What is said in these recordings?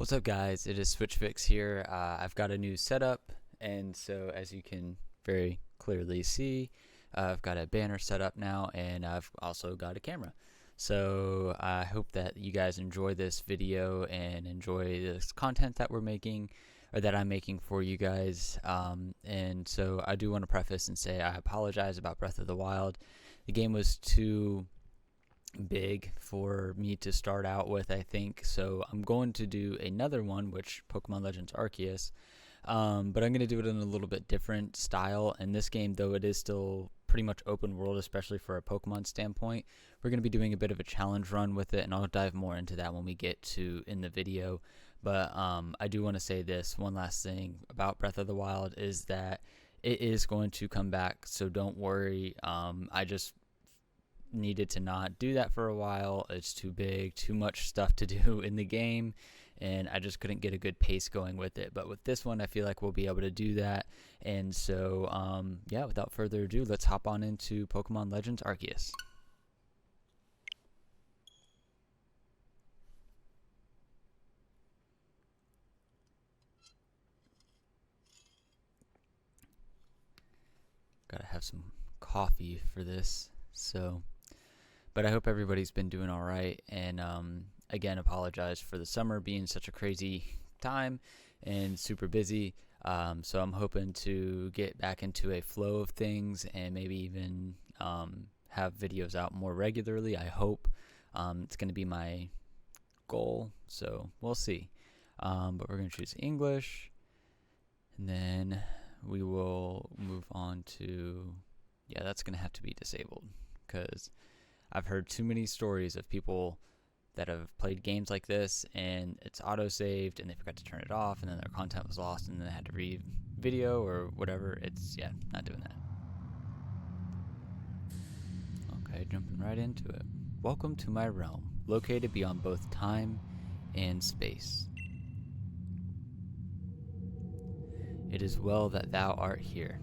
What's up, guys? It is SwitchFix here. I've got a new setup, and so as you can very clearly see, I've got a banner set up now, and I've also got a camera. So I hope that you guys enjoy this video and enjoy this content that we're making, or that I'm making for you guys. And so I do want to preface and say I apologize about Breath of the Wild. The game was too big for me to start out with, I think. So I'm going to do another one, which Pokemon Legends Arceus, but I'm going to do it in a little bit different style. And this game, though it is still pretty much open world, especially for a Pokemon standpoint, we're going to be doing a bit of a challenge run with it, and I'll dive more into that when we get to in the video. But I do want to say this one last thing about Breath of the Wild is that it is going to come back, so don't worry. I just needed to not do that for a while. It's too big, too much stuff to do in the game, and I just couldn't get a good pace going with it. But with this one, I feel like we'll be able to do that. And so yeah, without further ado, let's hop on into Pokemon Legends Arceus. Gotta have some coffee for this, but I hope everybody's been doing all right. And again, apologize for the summer being such a crazy time and super busy. So I'm hoping to get back into a flow of things and maybe even have videos out more regularly. I hope it's going to be my goal. So we'll see. But we're going to choose English, and then we will move on to, yeah, that's going to have to be disabled because I've heard too many stories of people that have played games like this and it's auto-saved and they forgot to turn it off, and then their content was lost and then they had to re-video or whatever. It's, yeah, not doing that. Okay, jumping right into it. Welcome to my realm, located beyond both time and space. It is well that thou art here.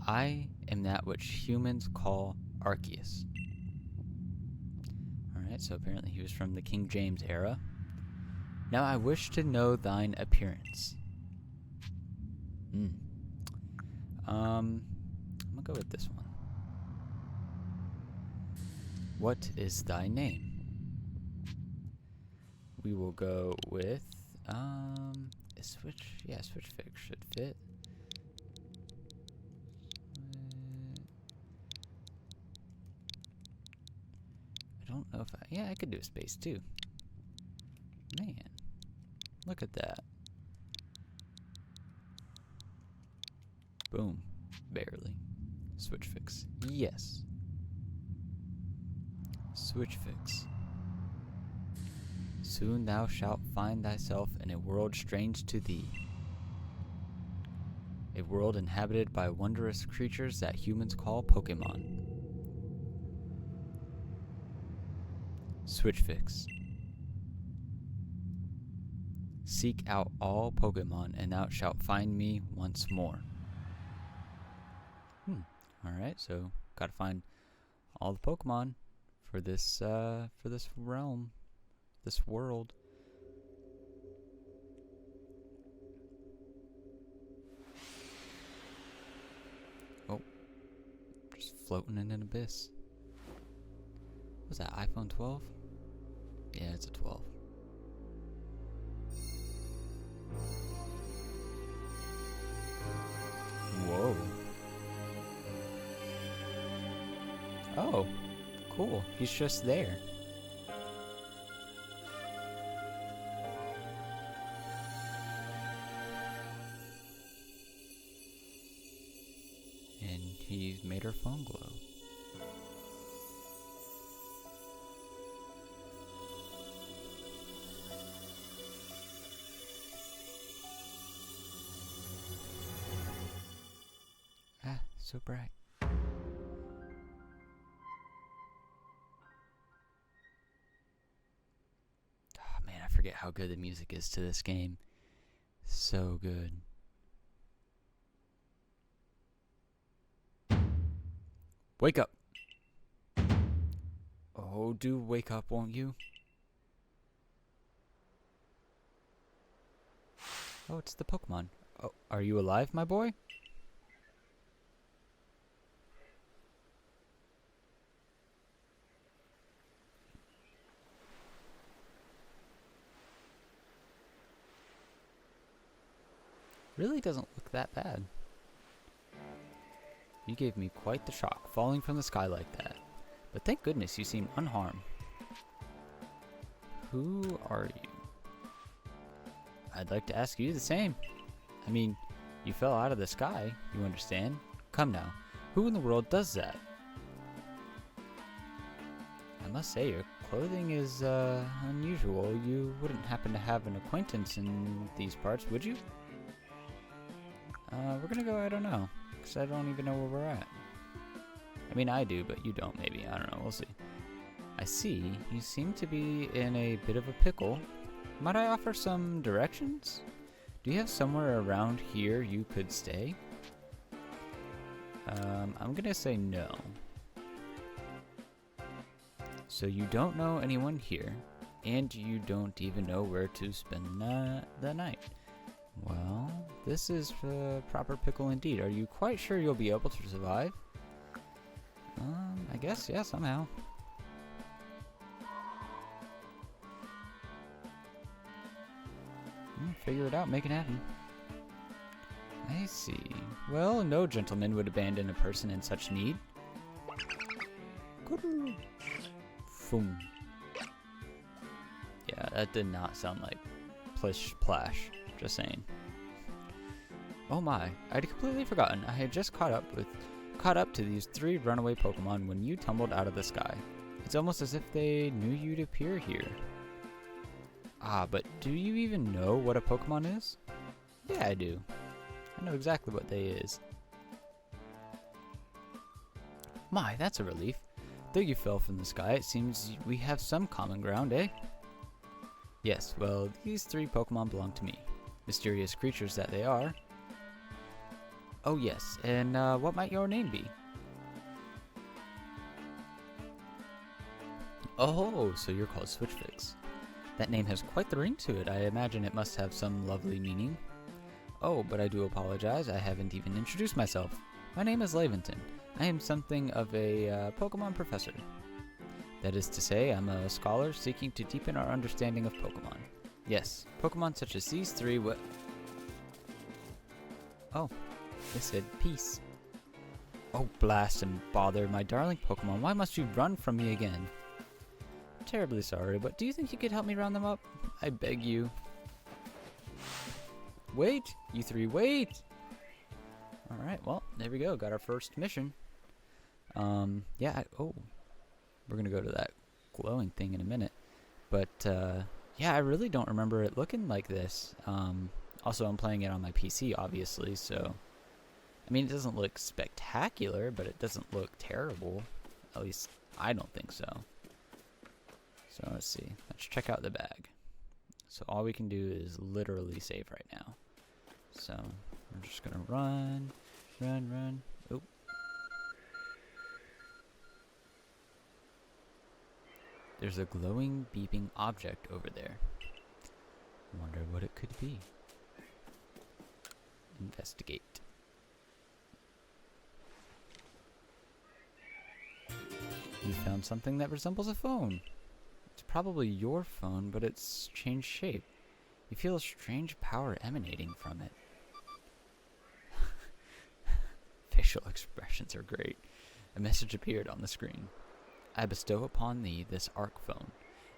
I am that which humans call Arceus. Alright, so apparently he was from the King James era. Now I wish to know thine appearance. I'm gonna go with this one. What is thy name? We will go with Switch Fix should fit. I don't know if I could do a space too. Man, look at that. Boom, barely. Switch Fix, yes. Switch Fix. Soon thou shalt find thyself in a world strange to thee. A world inhabited by wondrous creatures that humans call Pokemon. Switch Fix. Seek out all Pokemon and thou shalt find me once more. Alright, so gotta find all the Pokemon for this realm, this world. Oh, just floating in an abyss. Was that iPhone 12? Yeah, it's a 12. Whoa. Oh, cool. He's just there. And he's made her phone glow. Ah, so bright. Oh man, I forget how good the music is to this game. So good. Wake up! Oh, do wake up, won't you? Oh, it's the Pokemon. Oh, are you alive, my boy? Really doesn't look that bad. You gave me quite the shock, falling from the sky like that. But thank goodness you seem unharmed. Who are you? I'd like to ask you the same. I mean, you fell out of the sky, you understand? Come now, who in the world does that? I must say, your clothing is unusual. You wouldn't happen to have an acquaintance in these parts, would you? We're gonna go, I don't know, because I don't even know where we're at. I mean, I do, but you don't, maybe. I don't know, we'll see. I see, you seem to be in a bit of a pickle. Might I offer some directions? Do you have somewhere around here you could stay? I'm gonna say no. So you don't know anyone here, and you don't even know where to spend the night. Well, this is a proper pickle indeed. Are you quite sure you'll be able to survive? I guess, yeah, somehow. Figure it out, make it happen. I see. Well, no gentleman would abandon a person in such need. Boom. Yeah, that did not sound like plish plash. Just saying. Oh my, I'd completely forgotten. I had just caught up to these 3 runaway Pokemon when you tumbled out of the sky. It's almost as if they knew you'd appear here. Ah, but do you even know what a Pokemon is? Yeah, I do. I know exactly what they is. My, that's a relief. Though you fell from the sky, it seems we have some common ground, eh? Yes, well, these 3 Pokemon belong to me. Mysterious creatures that they are. Oh yes, and what might your name be? Oh, so you're called Switchfix. That name has quite the ring to it. I imagine it must have some lovely meaning. Oh, but I do apologize. I haven't even introduced myself. My name is Laventon. I am something of a Pokemon professor. That is to say, I'm a scholar seeking to deepen our understanding of Pokemon. Yes, Pokemon such as these 3 Oh, it said peace. Oh, blast and bother, my darling Pokemon, why must you run from me again? Terribly sorry, but do you think you could help me round them up? I beg you. Wait, you 3, wait! Alright, well, there we go, got our first mission. Yeah, we're gonna go to that glowing thing in a minute. But, yeah, I really don't remember it looking like this. Also, I'm playing it on my PC, obviously, so... I mean, it doesn't look spectacular, but it doesn't look terrible. At least, I don't think so. So, let's see. Let's check out the bag. So, all we can do is literally save right now. So, we're just gonna run. Oop. There's a glowing, beeping object over there. Wonder what it could be. Investigate. You found something that resembles a phone. It's probably your phone, but it's changed shape. You feel a strange power emanating from it. Facial expressions are great. A message appeared on the screen. I bestow upon thee this Arc Phone,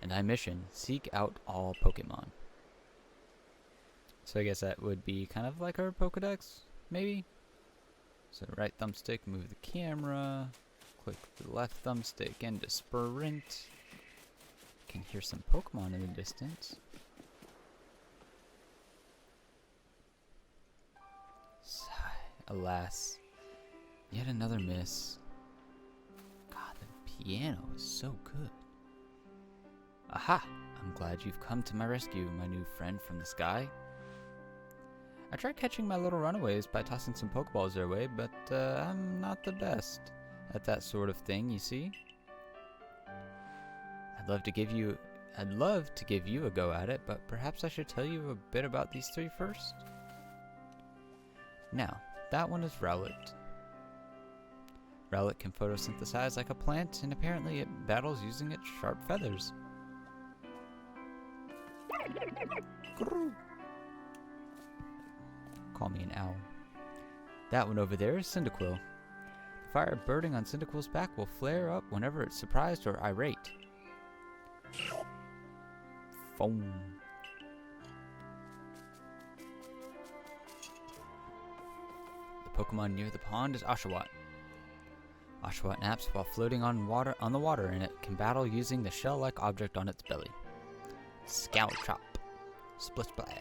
and thy mission, seek out all Pokemon. So I guess that would be kind of like our Pokedex, maybe? So right thumbstick, move the camera. Click the left thumbstick and to sprint. Can hear some Pokemon in the distance. Sigh. Alas, yet another miss. God, the piano is so good. Aha! I'm glad you've come to my rescue, my new friend from the sky. I tried catching my little runaways by tossing some Pokeballs their way, but I'm not the best at that sort of thing, you see. I'd love to give you I'd love to give you a go at it, but perhaps I should tell you a bit about these three first. Now, that one is Rowlet. Rowlet can photosynthesize like a plant, and apparently it battles using its sharp feathers. Call me an owl. That one over there is Cyndaquil. The fire burning on Cyndaquil's back will flare up whenever it's surprised or irate. Foam. The Pokemon near the pond is Oshawott. Oshawott naps while floating on the water, and it can battle using the shell-like object on its belly. Scowl Chop. Split Splash.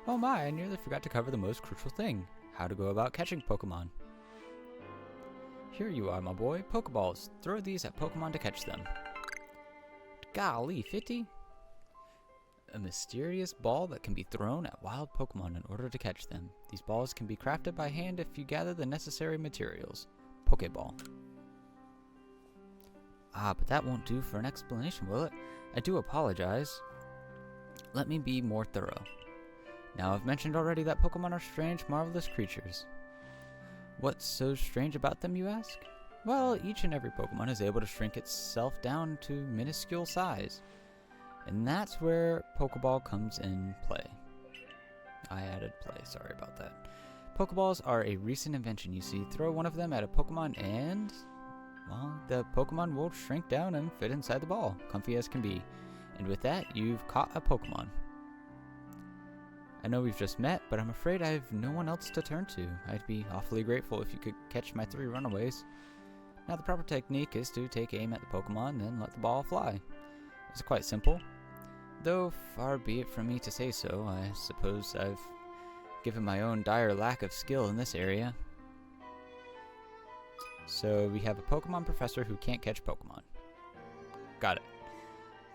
Oh my, I nearly forgot to cover the most crucial thing. How to go about catching Pokemon. Here you are, my boy. Pokeballs. Throw these at Pokemon to catch them. Golly, 50? A mysterious ball that can be thrown at wild Pokemon in order to catch them. These balls can be crafted by hand if you gather the necessary materials. Pokeball. Ah, but that won't do for an explanation, will it? I do apologize. Let me be more thorough. Now, I've mentioned already that Pokemon are strange, marvelous creatures. What's so strange about them, you ask? Well, each and every Pokemon is able to shrink itself down to minuscule size. And that's where Pokeball comes in play. I added play, sorry about that. Pokeballs are a recent invention, you see. Throw one of them at a Pokemon and, well, the Pokemon will shrink down and fit inside the ball, comfy as can be. And with that, you've caught a Pokemon. I know we've just met, but I'm afraid I have no one else to turn to. I'd be awfully grateful if you could catch my 3 runaways. Now, the proper technique is to take aim at the Pokemon, then let the ball fly. It's quite simple. Though far be it from me to say so, I suppose I've given my own dire lack of skill in this area. So we have a Pokemon professor who can't catch Pokemon. Got it.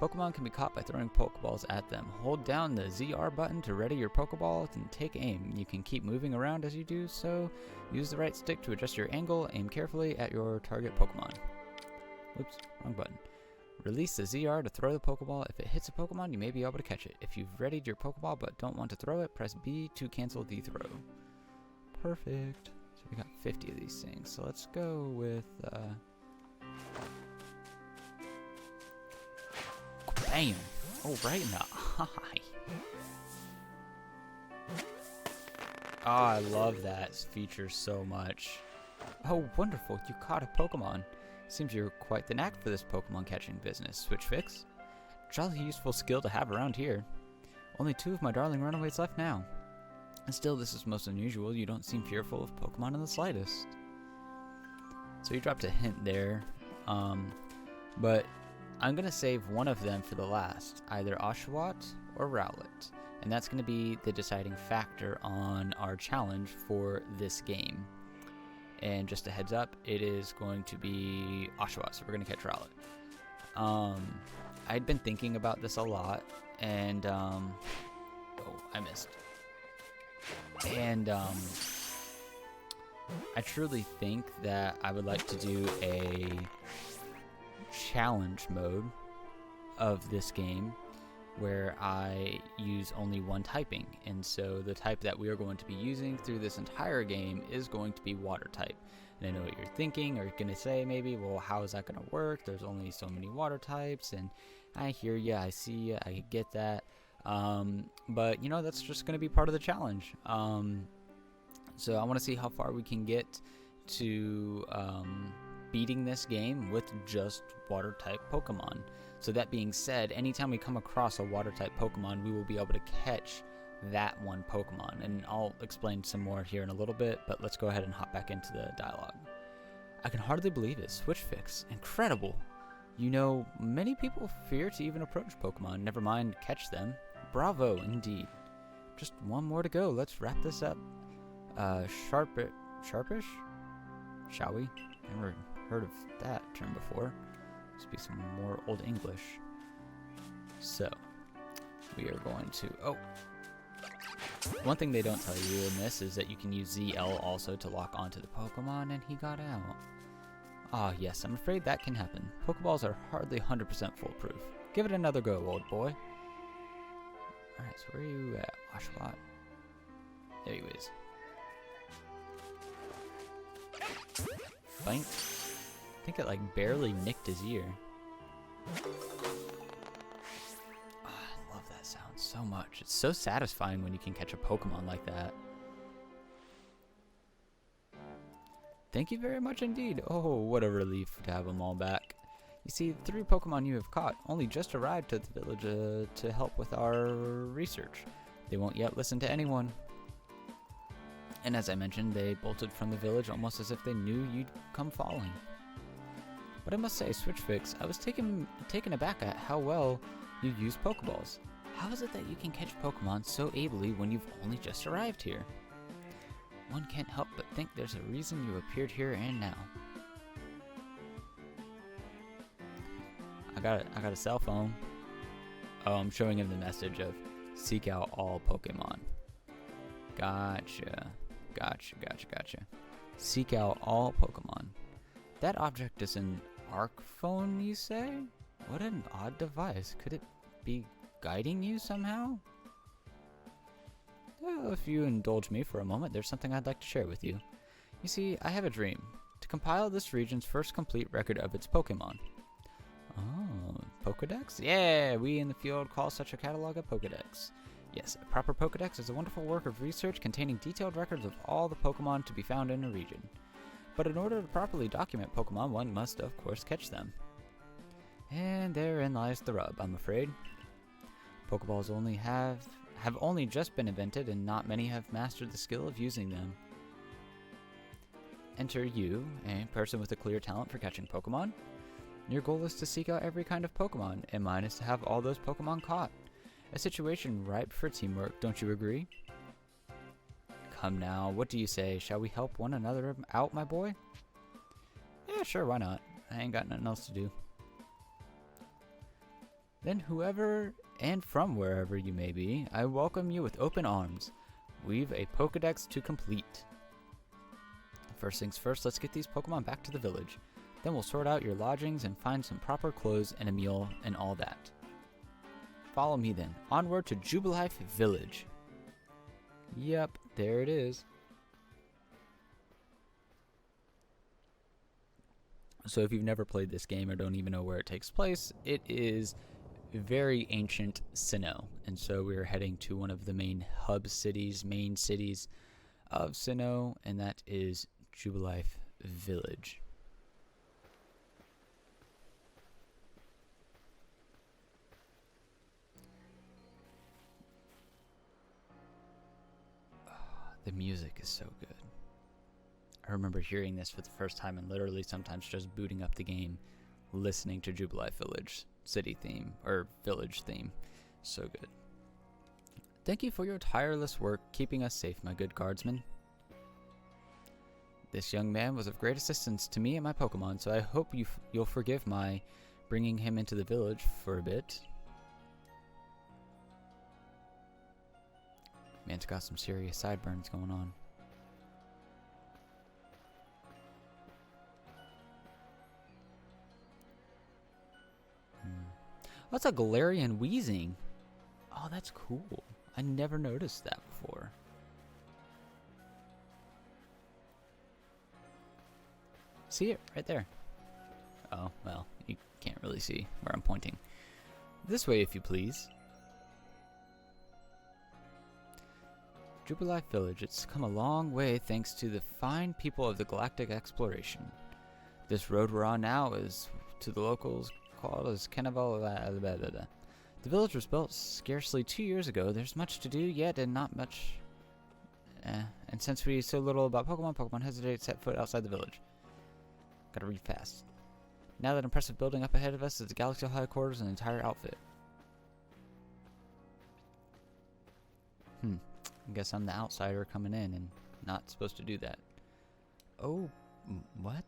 Pokemon can be caught by throwing Pokeballs at them. Hold down the ZR button to ready your Pokeball and take aim. You can keep moving around as you do so. Use the right stick to adjust your angle. Aim carefully at your target Pokemon. Oops, wrong button. Release the ZR to throw the Pokeball. If it hits a Pokemon, you may be able to catch it. If you've readied your Pokeball but don't want to throw it, press B to cancel the throw. Perfect. So we got 50 of these things. So let's go with... Bam! Oh, right in the eye. Oh, I love that feature so much. Oh, wonderful. You caught a Pokemon. Seems you're quite the knack for this Pokemon catching business. Switch Fix? Jolly useful skill to have around here. Only 2 of my darling runaways left now. And still, this is most unusual. You don't seem fearful of Pokemon in the slightest. So you dropped a hint there. But I'm going to save one of them for the last. Either Oshawott or Rowlet. And that's going to be the deciding factor on our challenge for this game. And just a heads up, it is going to be Oshawott, so we're going to catch Rowlet. I'd been thinking about this a lot, and, oh, I missed. And, I truly think that I would like to do a challenge mode of this game where I use only one typing, and so the type that we are going to be using through this entire game is going to be water type. And I know what you're thinking, or you're going to say maybe, well, how is that going to work? There's only so many water types, and I hear you, I see you, I get that. But, you know, that's just going to be part of the challenge. So I want to see how far we can get to beating this game with just water type Pokemon. So that being said, anytime we come across a water type Pokemon, we will be able to catch that one Pokemon. And I'll explain some more here in a little bit, but let's go ahead and hop back into the dialogue. I can hardly believe it. Switch Fix. Incredible. You know, many people fear to even approach Pokemon, never mind catch them. Bravo, indeed. Just one more to go. Let's wrap this up. Sharpish? Shall we? Never heard of that term before. Must be some more Old English. So, we are going to... Oh! One thing they don't tell you in this is that you can use ZL also to lock onto the Pokemon, and he got out. Ah, yes, I'm afraid that can happen. Pokeballs are hardly 100% foolproof. Give it another go, old boy. Alright, so where are you at, Washbot? There you is. Bite. I think it like barely nicked his ear. Oh, I love that sound so much. It's so satisfying when you can catch a Pokemon like that. Thank you very much indeed. Oh, what a relief to have them all back. You see, the 3 Pokemon you have caught only just arrived to the village to help with our research. They won't yet listen to anyone. And as I mentioned, they bolted from the village almost as if they knew you'd come following. But I must say, Switch Fix, I was taken aback at how well you use Pokeballs. How is it that you can catch Pokemon so ably when you've only just arrived here? One can't help but think there's a reason you appeared here and now. I got a cell phone. Oh, I'm showing him the message of seek out all Pokemon. Gotcha. Seek out all Pokemon. That object is an arc phone, you say? What an odd device. Could it be guiding you somehow? Well, if you indulge me for a moment, there's something I'd like to share with you. You see, I have a dream. To compile this region's first complete record of its Pokemon. Oh, Pokedex? Yeah, we in the field call such a catalog a Pokedex. Yes, a proper Pokedex is a wonderful work of research containing detailed records of all the Pokemon to be found in a region. But in order to properly document Pokemon, one must, of course, catch them. And therein lies the rub, I'm afraid. Pokeballs have only just been invented, and not many have mastered the skill of using them. Enter you, a person with a clear talent for catching Pokemon. Your goal is to seek out every kind of Pokemon, and mine is to have all those Pokemon caught. A situation ripe for teamwork, don't you agree? Come now, what do you say? Shall we help one another out, my boy? Yeah, sure, why not? I ain't got nothing else to do. Then whoever and from wherever you may be, I welcome you with open arms. We've a Pokedex to complete. First things first, let's get these Pokemon back to the village. Then we'll sort out your lodgings and find some proper clothes and a meal and all that. Follow me then. Onward to Jubilife Village. Yep, there it is. So if you've never played this game or don't even know where it takes place, it is very ancient Sinnoh. And so we're heading to one of the main cities of Sinnoh, and that is Jubilife Village. The music is so good. I remember hearing this for the first time and literally sometimes just booting up the game, listening to Jubilife Village city theme, or village theme. So good. Thank you for your tireless work keeping us safe, my good guardsman. This young man was of great assistance to me and my Pokemon, so I hope you'll forgive my bringing him into the village for a bit. Man's got some serious sideburns going on. What's a Galarian wheezing? Oh, that's cool. I never noticed that before. See it right there. Oh, well, you can't really see where I'm pointing. This way, if you please. Jubilife Village, it's come a long way thanks to the fine people of the Galactic Exploration. This road we're on now is, to the locals, called as Kenneval. The village was built scarcely 2 years ago. There's much to do yet and not much. And since we so little about Pokemon hesitate to set foot outside the village. Gotta read fast. Now that impressive building up ahead of us is the Galaxy headquarters and the entire outfit. I guess I'm the outsider coming in and not supposed to do that. Oh, what?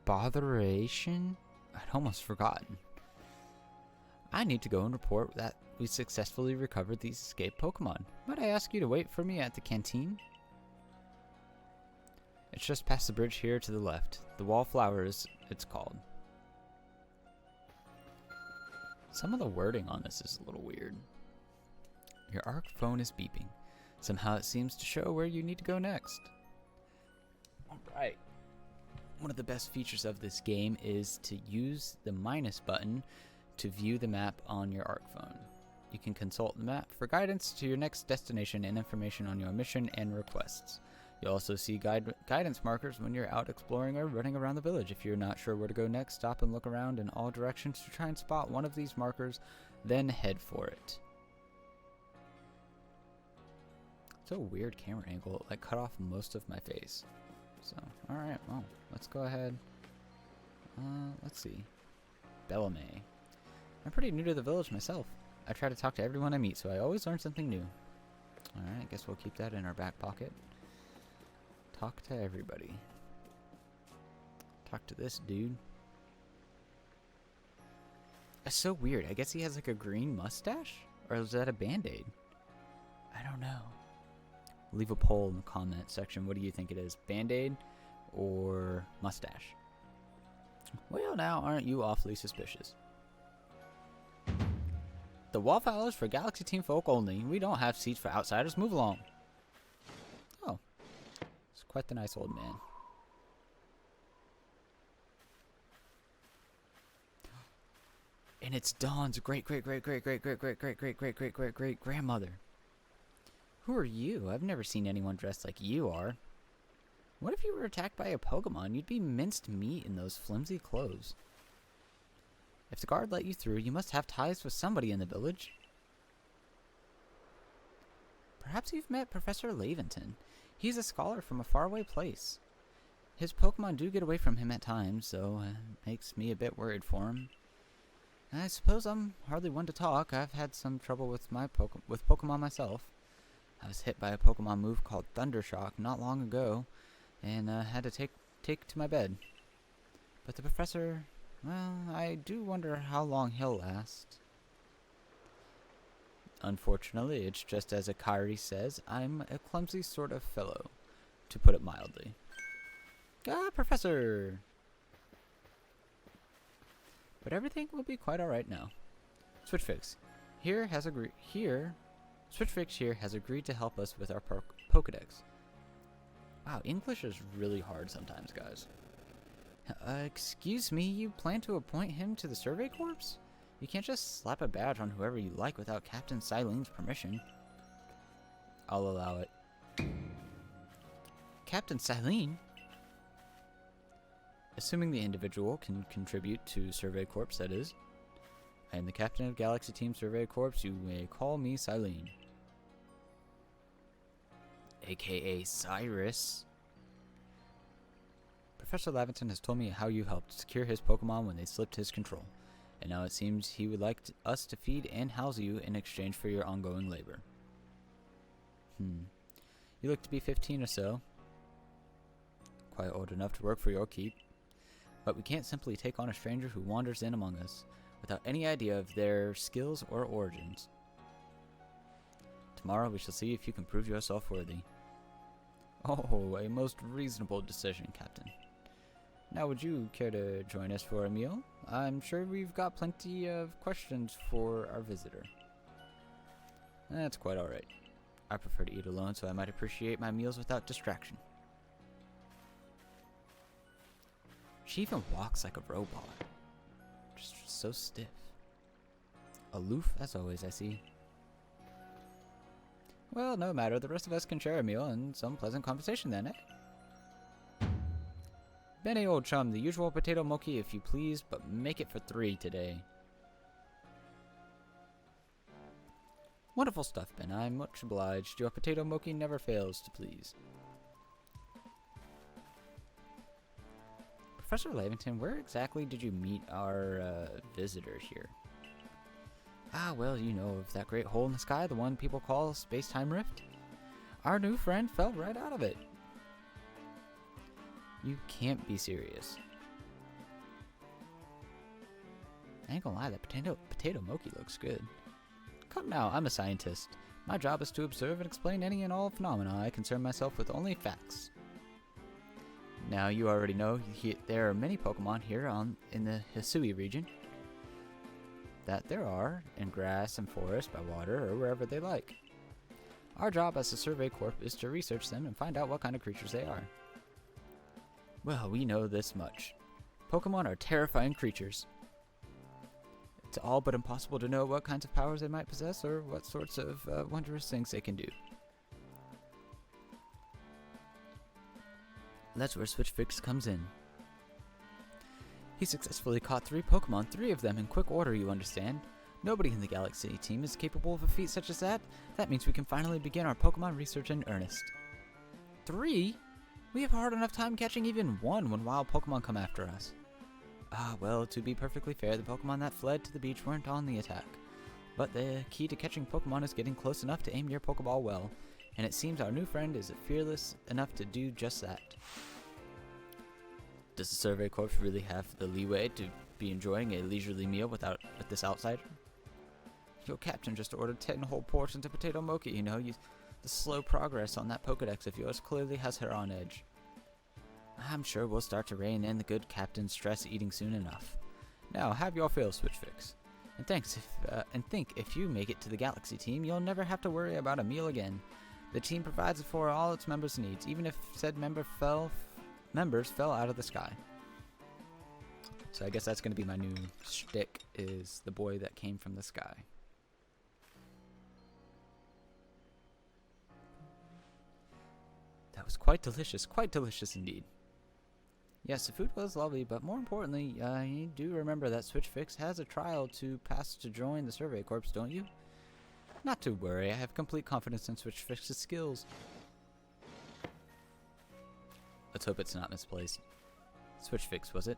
Botheration? I'd almost forgotten. I need to go and report that we successfully recovered these escaped Pokemon. Might I ask you to wait for me at the canteen? It's just past the bridge here to the left. The wallflower is it's called. Some of the wording on this is a little weird. Your ARC phone is beeping. Somehow it seems to show where you need to go next. Alright. One of the best features of this game is to use the minus button to view the map on your ARC phone. You can consult the map for guidance to your next destination and information on your mission and requests. You'll also see guidance markers when you're out exploring or running around the village. If you're not sure where to go next, stop and look around in all directions to try and spot one of these markers, then head for it. It's a weird camera angle. It like cut off most of my face. So, alright, well, let's go ahead. Let's see. Bellamy. I'm pretty new to the village myself. I try to talk to everyone I meet, so I always learn something new. Alright, I guess we'll keep that in our back pocket. Talk to everybody. Talk to this dude. That's so weird. I guess he has like a green mustache? Or is that a band-aid? I don't know. Leave a poll in the comment section. What do you think it is? Band-aid or mustache? Well, now aren't you awfully suspicious? The Wallflower is for Galaxy Team folk only. We don't have seats for outsiders. Move along. Oh. It's quite the nice old man. And it's Dawn's great grandmother. Who are you? I've never seen anyone dressed like you are. What if you were attacked by a Pokemon? You'd be minced meat in those flimsy clothes. If the guard let you through, you must have ties with somebody in the village. Perhaps you've met Professor Laventon. He's a scholar from a faraway place. His Pokemon do get away from him at times, so it makes me a bit worried for him. I suppose I'm hardly one to talk. I've had some trouble with Pokemon myself. I was hit by a Pokemon move called Thundershock not long ago, and had to take to my bed. But the professor, well, I do wonder how long he'll last. Unfortunately, it's just as Akari says, I'm a clumsy sort of fellow, to put it mildly. Ah, Professor! But everything will be quite alright now. Switchfix Switchfix here has agreed to help us with our Pokedex. Wow, English is really hard sometimes, guys. Excuse me, you plan to appoint him to the Survey Corps? You can't just slap a badge on whoever you like without Captain Silene's permission. I'll allow it. Captain Silene? Assuming the individual can contribute to Survey Corps, that is. I am the captain of Galaxy Team Survey Corps. You may call me Silene. AKA Cyrus. Professor Laventon has told me how you helped secure his Pokemon when they slipped his control. And now it seems he would like us to feed and house you in exchange for your ongoing labor. You look to be 15 or so. Quite old enough to work for your keep. But we can't simply take on a stranger who wanders in among us without any idea of their skills or origins. Tomorrow we shall see if you can prove yourself worthy. Oh, a most reasonable decision, Captain. Now would you care to join us for a meal? I'm sure we've got plenty of questions for our visitor. That's quite alright. I prefer to eat alone, so I might appreciate my meals without distraction. She even walks like a robot. Just so stiff. Aloof as always, I see. Well, no matter. The rest of us can share a meal and some pleasant conversation then, eh? Benny, old chum, the usual potato mochi if you please, but make it for 3 today. Wonderful stuff, Ben. I'm much obliged. Your potato mochi never fails to please. Professor Laventon, where exactly did you meet our visitor here? Ah, well, you know of that great hole in the sky, the one people call space-time rift? Our new friend fell right out of it. You can't be serious. I ain't gonna lie, that potato mochi looks good. Come now, I'm a scientist. My job is to observe and explain any and all phenomena. I concern myself with only facts. Now, you already know there are many Pokemon here in the Hisui region that there are in grass and forest, by water, or wherever they like. Our job as a Survey Corp is to research them and find out what kind of creatures they are. Well, we know this much. Pokemon are terrifying creatures. It's all but impossible to know what kinds of powers they might possess or what sorts of wondrous things they can do. That's where Switch Fix comes in. He successfully caught 3 Pokemon, 3 of them in quick order, you understand. Nobody in the Galaxy team is capable of a feat such as that. That means we can finally begin our Pokemon research in earnest. 3? We have a hard enough time catching even 1 when wild Pokemon come after us. Ah, well, to be perfectly fair, the Pokemon that fled to the beach weren't on the attack. But the key to catching Pokemon is getting close enough to aim your Pokeball well, and it seems our new friend is fearless enough to do just that. Does the Survey Corps really have the leeway to be enjoying a leisurely meal with this outsider? Your captain just ordered 10 whole portions of potato mochi, you know. The slow progress on that Pokedex of yours clearly has her on edge. I'm sure we'll start to rein in the good captain's stress eating soon enough. Now, have your fill, Switch Fix. And think if you make it to the Galaxy team, you'll never have to worry about a meal again. The team provides for all its members' needs, even if said members fell out of the sky. So I guess that's going to be my new shtick, is the boy that came from the sky. That was quite delicious indeed. Yes, the food was lovely, but more importantly, you do remember that Switch Fix has a trial to pass to join the Survey Corps, don't you? Not to worry, I have complete confidence in Switch Fix's skills. Let's hope it's not misplaced. Switch Fix, was it?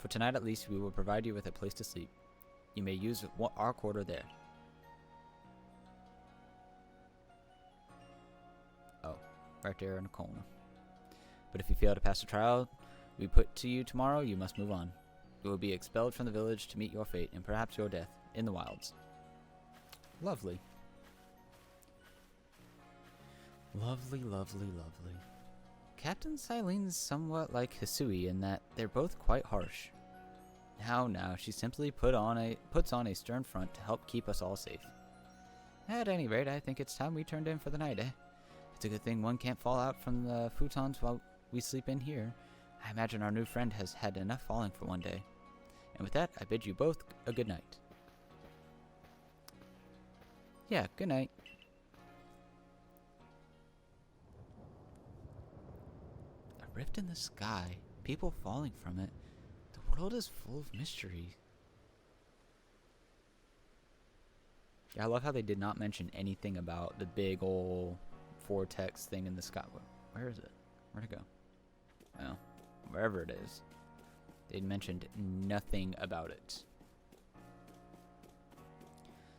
For tonight at least, we will provide you with a place to sleep. You may use our quarter there. Oh, right there in the corner. But if you fail to pass the trial we put to you tomorrow, you must move on. You will be expelled from the village to meet your fate, and perhaps your death, in the wilds. Lovely. Lovely, lovely, lovely. Captain Silene's somewhat like Hisui in that they're both quite harsh. Now, she simply puts on a stern front to help keep us all safe. At any rate, I think it's time we turned in for the night, eh? It's a good thing one can't fall out from the futons while we sleep in here. I imagine our new friend has had enough falling for one day. And with that, I bid you both a good night. Yeah, good night. A rift in the sky, people falling from it. The world is full of mystery. Yeah, I love how they did not mention anything about the big ol' vortex thing in the sky. Where is it? Where'd it go? Well, wherever it is. They mentioned nothing about it.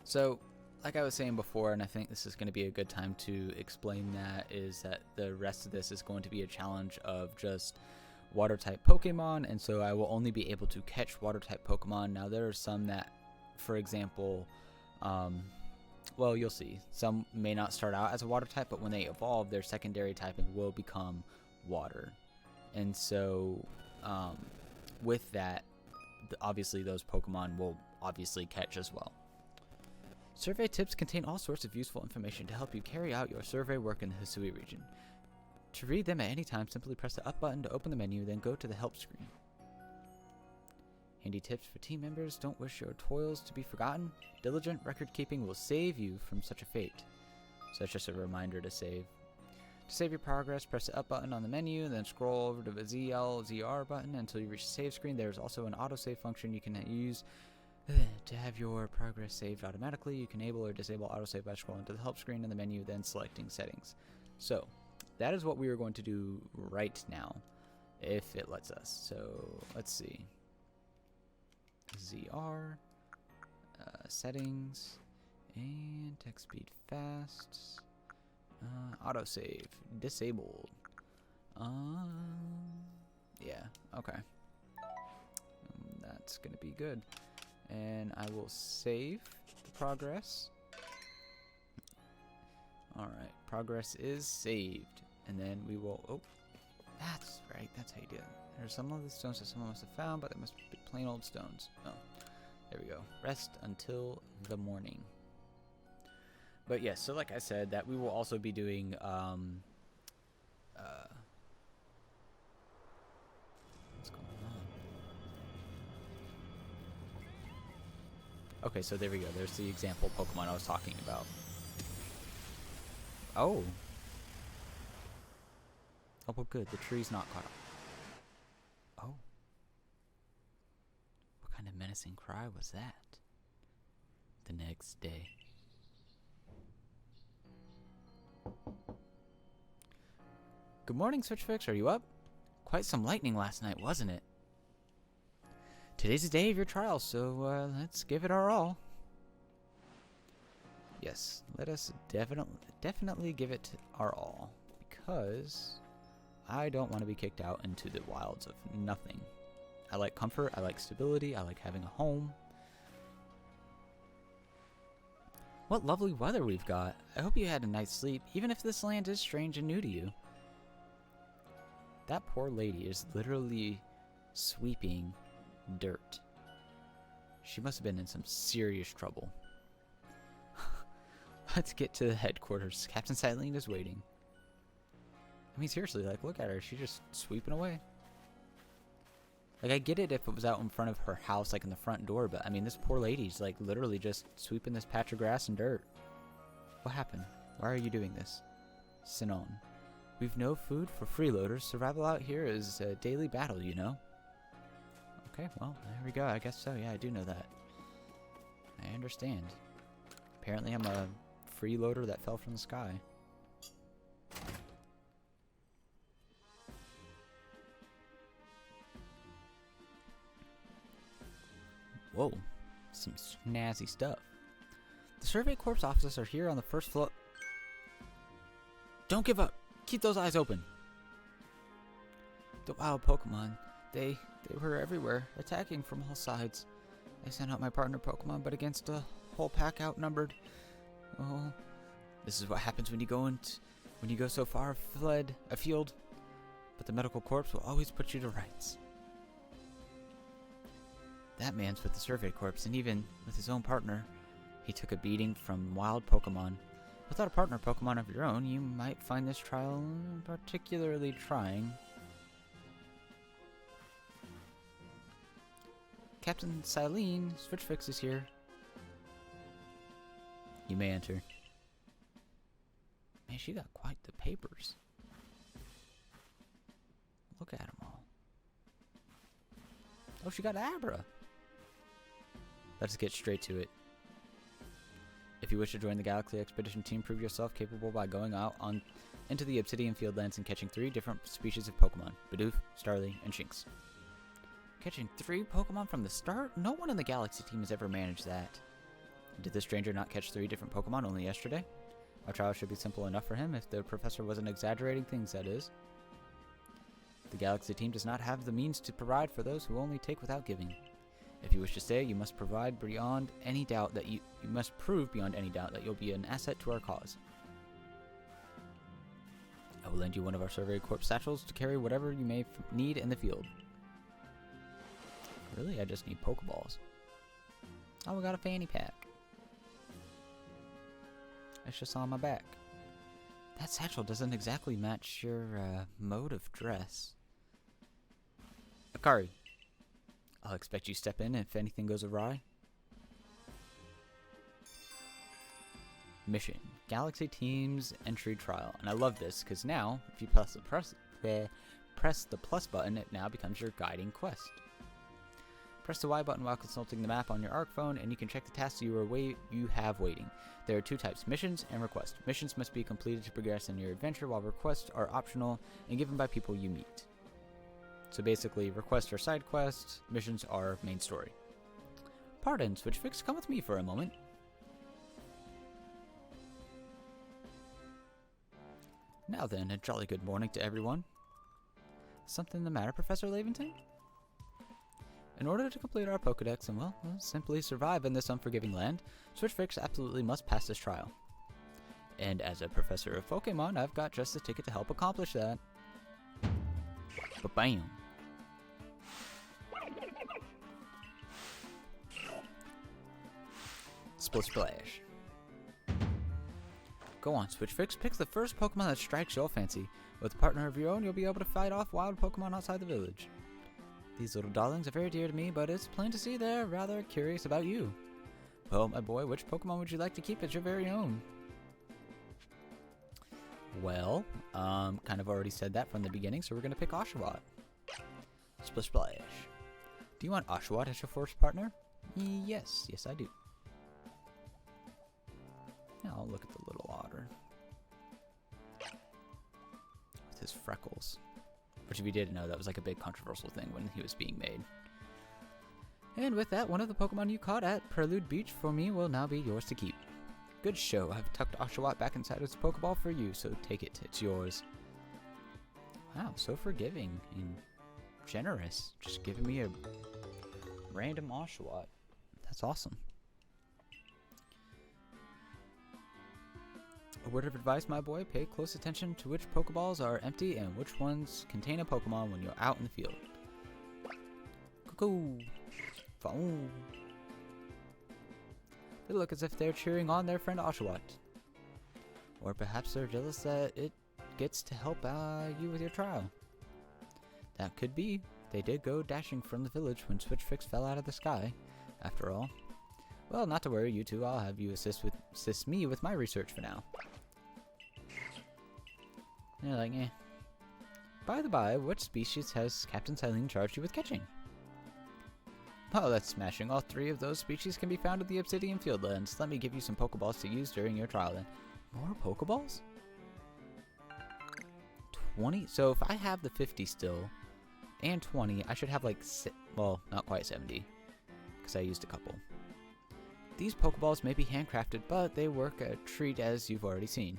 So, like I was saying before, and I think this is going to be a good time to explain that, is that the rest of this is going to be a challenge of just water-type Pokemon, and so I will only be able to catch water-type Pokemon. Now, there are some that, for example, well, you'll see. Some may not start out as a water type, but when they evolve, their secondary typing will become water. And so, with that, obviously those Pokemon will obviously catch as well. Survey tips contain all sorts of useful information to help you carry out your survey work in the Hisui region. To read them at any time, simply press the up button to open the menu, then go to the help screen. Handy tips for team members: don't wish your toils to be forgotten. Diligent record keeping will save you from such a fate. So that's just a reminder to save. To save your progress, press the up button on the menu, then scroll over to the ZR button until you reach the save screen. There's also an autosave function you can use to have your progress saved automatically. You can enable or disable autosave by scrolling to the help screen in the menu, then selecting settings. So that is what we are going to do right now, if it lets us. So let's see. ZR, settings, and text speed fast, autosave disabled. Yeah, okay. That's gonna be good. And I will save the progress. Alright, progress is saved. And then we will, That's right, that's how you do it. There's some of the stones that someone must have found, but they must be plain old stones. Oh, there we go. Rest until the morning. But yes, so like I said, that we will also be doing, what's going on? Okay, so there we go. There's the example Pokemon I was talking about. Oh. Oh, well, good. The tree's not caught up. Oh. What kind of menacing cry was that? The next day. Good morning, Switchfix. Are you up? Quite some lightning last night, wasn't it? Today's the day of your trial, so let's give it our all. Yes, let us definitely give it our all, because I don't want to be kicked out into the wilds of nothing. I like comfort, I like stability, I like having a home. What lovely weather we've got. I hope you had a night's sleep, even if this land is strange and new to you. That poor lady is literally sweeping dirt. She must have been in some serious trouble. Let's get to the headquarters. Captain Silene is waiting. I mean, seriously, like, look at her. She's just sweeping away. Like, I get it if it was out in front of her house, like in the front door, but I mean, this poor lady's like literally just sweeping this patch of grass and dirt. What happened? Why are you doing this? Sinon. We've no food for freeloaders. Survival out here is a daily battle, you know? Okay, well, there we go. I guess so. Yeah, I do know that. I understand. Apparently I'm a freeloader that fell from the sky. Whoa, some snazzy stuff. The Survey Corps officers are here on the first floor. Don't give up. Keep those eyes open. The wild Pokemon, they were everywhere, attacking from all sides. I sent out my partner Pokemon, but against a whole pack outnumbered. Oh, this is what happens when you go so far afield. But the medical corps will always put you to rights. That man's with the Survey Corps, and even with his own partner, he took a beating from wild Pokemon. Without a partner Pokemon of your own, you might find this trial particularly trying. Captain Silene, Switchfix is here. You may enter. Man, she got quite the papers. Look at them all. Oh, she got Abra. Let's get straight to it. If you wish to join the Galaxy Expedition team, prove yourself capable by going out into the Obsidian Fieldlands and catching 3 different species of Pokemon. Bidoof, Starly, and Shinx. Catching 3 Pokemon from the start? No one in the Galaxy team has ever managed that. Did the stranger not catch 3 different Pokemon only yesterday? Our trial should be simple enough for him if the professor wasn't exaggerating things, that is. The Galaxy team does not have the means to provide for those who only take without giving. If you wish to stay, you must provide beyond any doubt that you must prove beyond any doubt that you'll be an asset to our cause. I will lend you one of our Survey Corps satchels to carry whatever you may need in the field. Really, I just need Pokeballs. Oh, we got a fanny pack. It's just on my back. That satchel doesn't exactly match your mode of dress. Akari, I'll expect you to step in if anything goes awry. Mission: Galaxy Team's Entry Trial. And I love this because now, if you press the plus button, it now becomes your guiding quest. Press the Y button while consulting the map on your ARC phone, and you can check the tasks you have waiting. There are 2 types: missions and requests. Missions must be completed to progress in your adventure, while requests are optional and given by people you meet. So basically, requests are side quests, missions are main story. Pardon, Switchfix, come with me for a moment. Now then, a jolly good morning to everyone. Something the matter, Professor Laventon? In order to complete our Pokedex and, well, simply survive in this unforgiving land, Switchfix absolutely must pass this trial. And as a professor of Pokemon, I've got just the ticket to help accomplish that. Ba-bam. Split Splash. Go on, Switch Fix. Pick the first Pokemon that strikes your fancy. With a partner of your own, you'll be able to fight off wild Pokemon outside the village. These little darlings are very dear to me, but it's plain to see they're rather curious about you. Well, my boy, which Pokemon would you like to keep as your very own? Well, kind of already said that from the beginning, so we're going to pick Oshawott. Splish Splash. Do you want Oshawott as your first partner? Yes, I do. Now I'll look at the little otter. With his freckles. Which, if you didn't know, that was like a big controversial thing when he was being made. And with that, one of the Pokemon you caught at Prelude Beach for me will now be yours to keep. Good show. I've tucked Oshawott back inside its Pokeball for you, so take it. It's yours. Wow, so forgiving and generous. Just giving me a random Oshawott. That's awesome. A word of advice, my boy. Pay close attention to which Pokeballs are empty and which ones contain a Pokemon when you're out in the field. Cuckoo! Phone. They look as if they're cheering on their friend Oshawott. Or perhaps they're jealous that it gets to help you with your trial. That could be. They did go dashing from the village when Switch Fix fell out of the sky, after all. Well, not to worry, you two. I'll have you assist me with my research for now. They're like, eh. By the by, what species has Captain Silene charged you with catching? Oh, that's smashing. All 3 of those species can be found in the Obsidian Fieldlands. Let me give you some Pokeballs to use during your trial then. More Pokeballs? 20? So if I have the 50 still, and 20, I should have like, well, not quite 70, because I used a couple. These Pokeballs may be handcrafted, but they work a treat as you've already seen.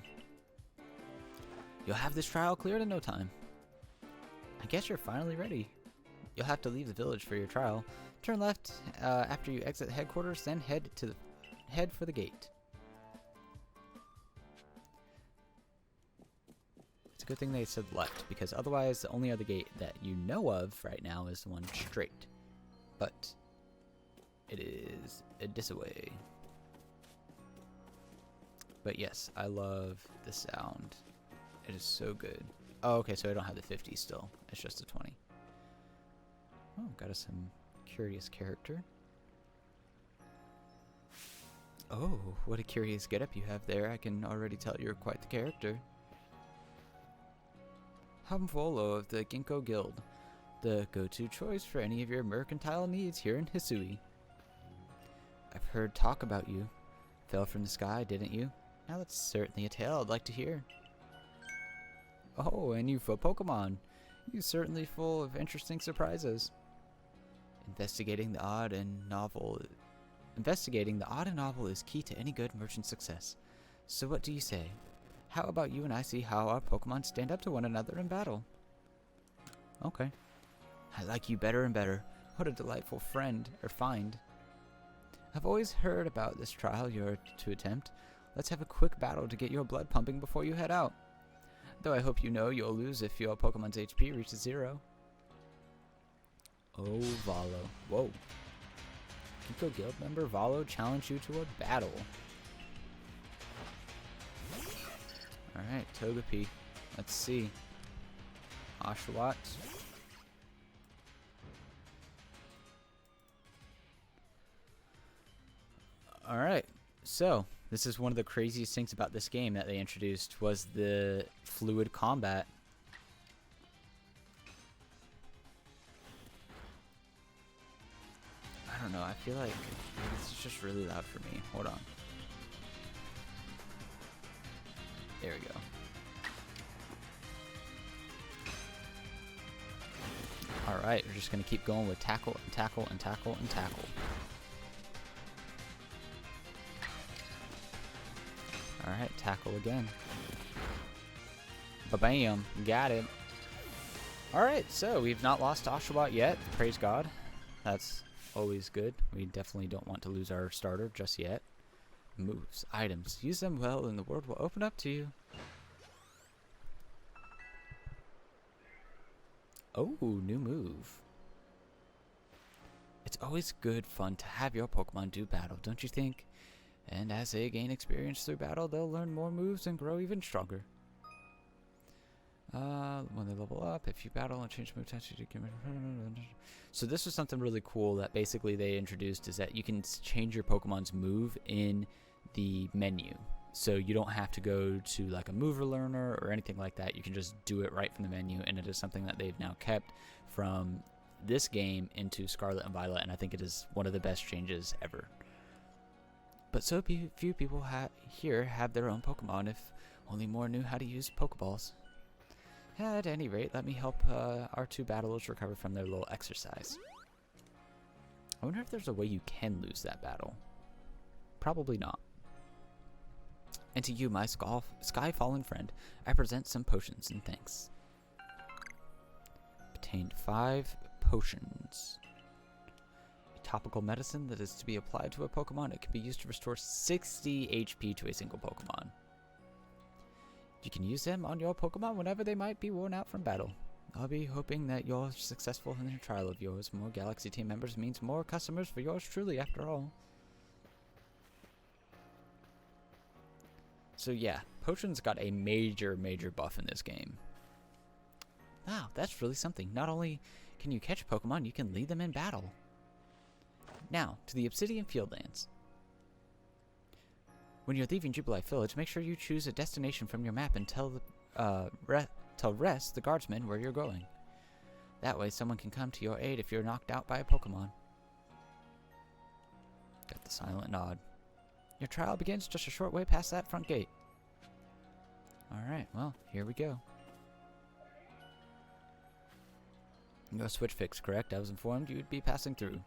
You'll have this trial cleared in no time. I guess you're finally ready. You'll have to leave the village for your trial. Turn left after you exit headquarters, then head for the gate. It's a good thing they said left, because otherwise the only other gate that you know of right now is the one straight. But it is this way. But yes, I love the sound. It is so good. Oh, okay, so I don't have the 50 still. It's just a 20. Oh, got us some curious character. Oh, what a curious getup you have there. I can already tell you're quite the character. Hamvolo of the Ginkgo Guild, the go-to choice for any of your mercantile needs here in Hisui. I've heard talk about you. Fell from the sky, didn't you? Now that's certainly a tale I'd like to hear. Oh, and you for Pokemon. You're certainly full of interesting surprises. Investigating the odd and novel is key to any good merchant success. So what do you say? How about you and I see how our Pokemon stand up to one another in battle? Okay. I like you better and better. What a delightful friend, or find. I've always heard about this trial you're to attempt. Let's have a quick battle to get your blood pumping before you head out. Though I hope you know you'll lose if your Pokemon's HP reaches 0. Oh, Valo. Whoa. Ginkgo Guild member Valo challenge you to a battle. Alright, Togepi. Let's see. Oshawott. Alright, so this is one of the craziest things about this game that they introduced was the fluid combat. I don't know, I feel like it's just really loud for me. Hold on. There we go. Alright, we're just going to keep going with tackle and tackle and tackle and tackle. Alright, tackle again. Ba-bam, got it. Alright, so we've not lost Oshawott yet, praise God. That's always good. We definitely don't want to lose our starter just yet. Moves, items, use them well and the world will open up to you. Oh, new move. It's always good fun to have your Pokemon do battle, don't you think? And as they gain experience through battle, they'll learn more moves and grow even stronger. When they level up, if you battle and change move types, you can. So this was something really cool that basically they introduced, is that you can change your Pokemon's move in the menu. So you don't have to go to like a mover learner or anything like that. You can just do it right from the menu, and it is something that they've now kept from this game into Scarlet and Violet, and I think it is one of the best changes ever. But so few people here have their own Pokemon. If only more knew how to use Pokeballs. At any rate, let me help our two battlers recover from their little exercise. I wonder if there's a way you can lose that battle. Probably not. And to you, my sky-fallen friend, I present some potions in thanks. Obtained 5 potions. A topical medicine that is to be applied to a Pokemon. It can be used to restore 60 HP to a single Pokemon. You can use them on your Pokemon whenever they might be worn out from battle. I'll be hoping that you're successful in your trial of yours. More Galaxy team members means more customers for yours truly, after all. So yeah, Potions got a major buff in this game. Wow, that's really something. Not only can you catch Pokemon, you can lead them in battle. Now, to the Obsidian Fieldlands. When you're leaving Jubilee Village, make sure you choose a destination from your map and tell Rest, the guardsman, where you're going. That way, someone can come to your aid if you're knocked out by a Pokemon. Got the silent nod. Your trial begins just a short way past that front gate. Alright, well, here we go. You're a switch fix, correct? I was informed you'd be passing through.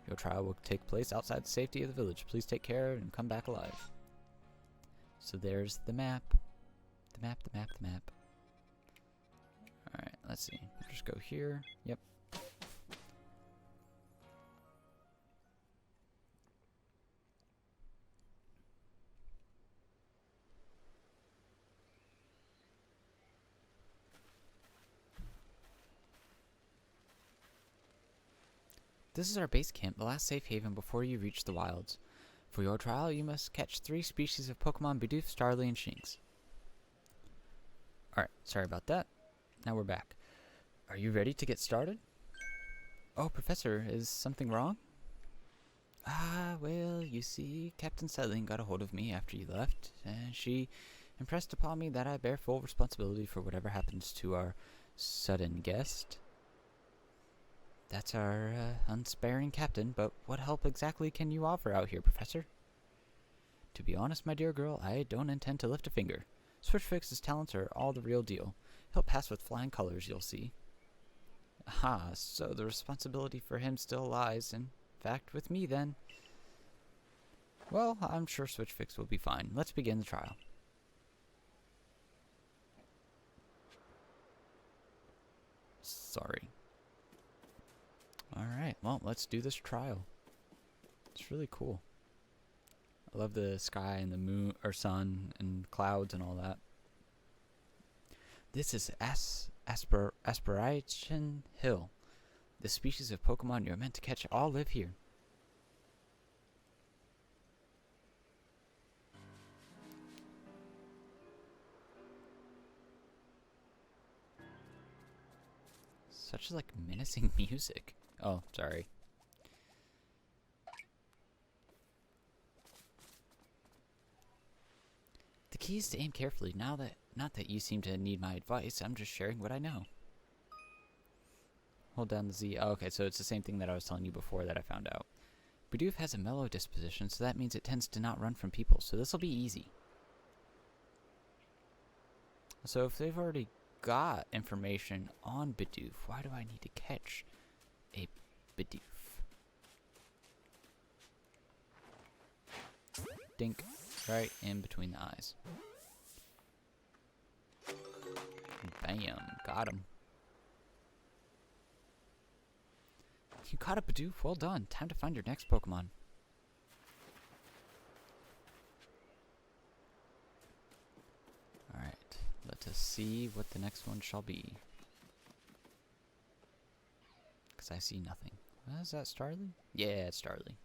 Your trial will take place outside the safety of the village. Please take care and come back alive. So there's the map. The map. Alright, let's see. We'll just go here. Yep. This is our base camp, the last safe haven before you reach the wilds. For your trial, you must catch 3 species of Pokemon: Bidoof, Starly, and Shinx. Alright, sorry about that. Now we're back. Are you ready to get started? Oh, Professor, is something wrong? Well, you see, Captain Settling got a hold of me after you left, and she impressed upon me that I bear full responsibility for whatever happens to our sudden guest. That's our unsparing captain, but what help exactly can you offer out here, Professor? To be honest, my dear girl, I don't intend to lift a finger. Switchfix's talents are all the real deal. He'll pass with flying colors, you'll see. Aha, so the responsibility for him still lies, in fact, with me then. Well, I'm sure Switchfix will be fine. Let's begin the trial. Sorry. Alright, well, let's do this trial. It's really cool. I love the sky and the moon, or sun, and clouds and all that. This is Aspiration Hill. The species of Pokemon you're meant to catch all live here. Such like menacing music. Oh, sorry. The key is to aim carefully. Not that you seem to need my advice, I'm just sharing what I know. Hold down the Z. Oh, okay, so it's the same thing that I was telling you before that I found out. Bidoof has a mellow disposition, so that means it tends to not run from people, so this will be easy. So if they've already got information on Bidoof, why do I need to catch a Bidoof? Dink. Right in between the eyes. Bam. Got him. You caught a Bidoof. Well done. Time to find your next Pokemon. Alright. Let us see what the next one shall be. because I see nothing. Is that Starly? Yeah, it's Starly.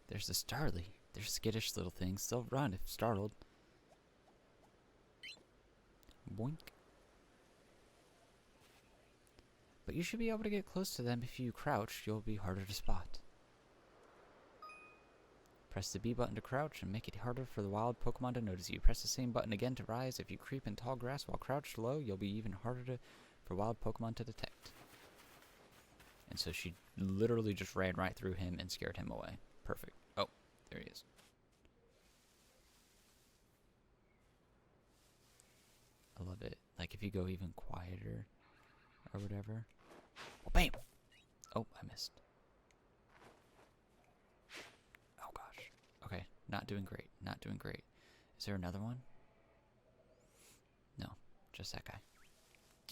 There's the Starly. They're skittish little things. They'll run if startled. Boink. But you should be able to get close to them. If you crouch, you'll be harder to spot. Press the B button to crouch and make it harder for the wild Pokemon to notice you. Press the same button again to rise. If you creep in tall grass while crouched low, you'll be even harder for wild Pokemon to detect. And so she literally just ran right through him and scared him away. Perfect. Oh, there he is. I love it. Like if you go even quieter or whatever. Oh, bam! Oh, I missed. Oh gosh. Okay, not doing great. Not doing great. Is there another one? No, just that guy.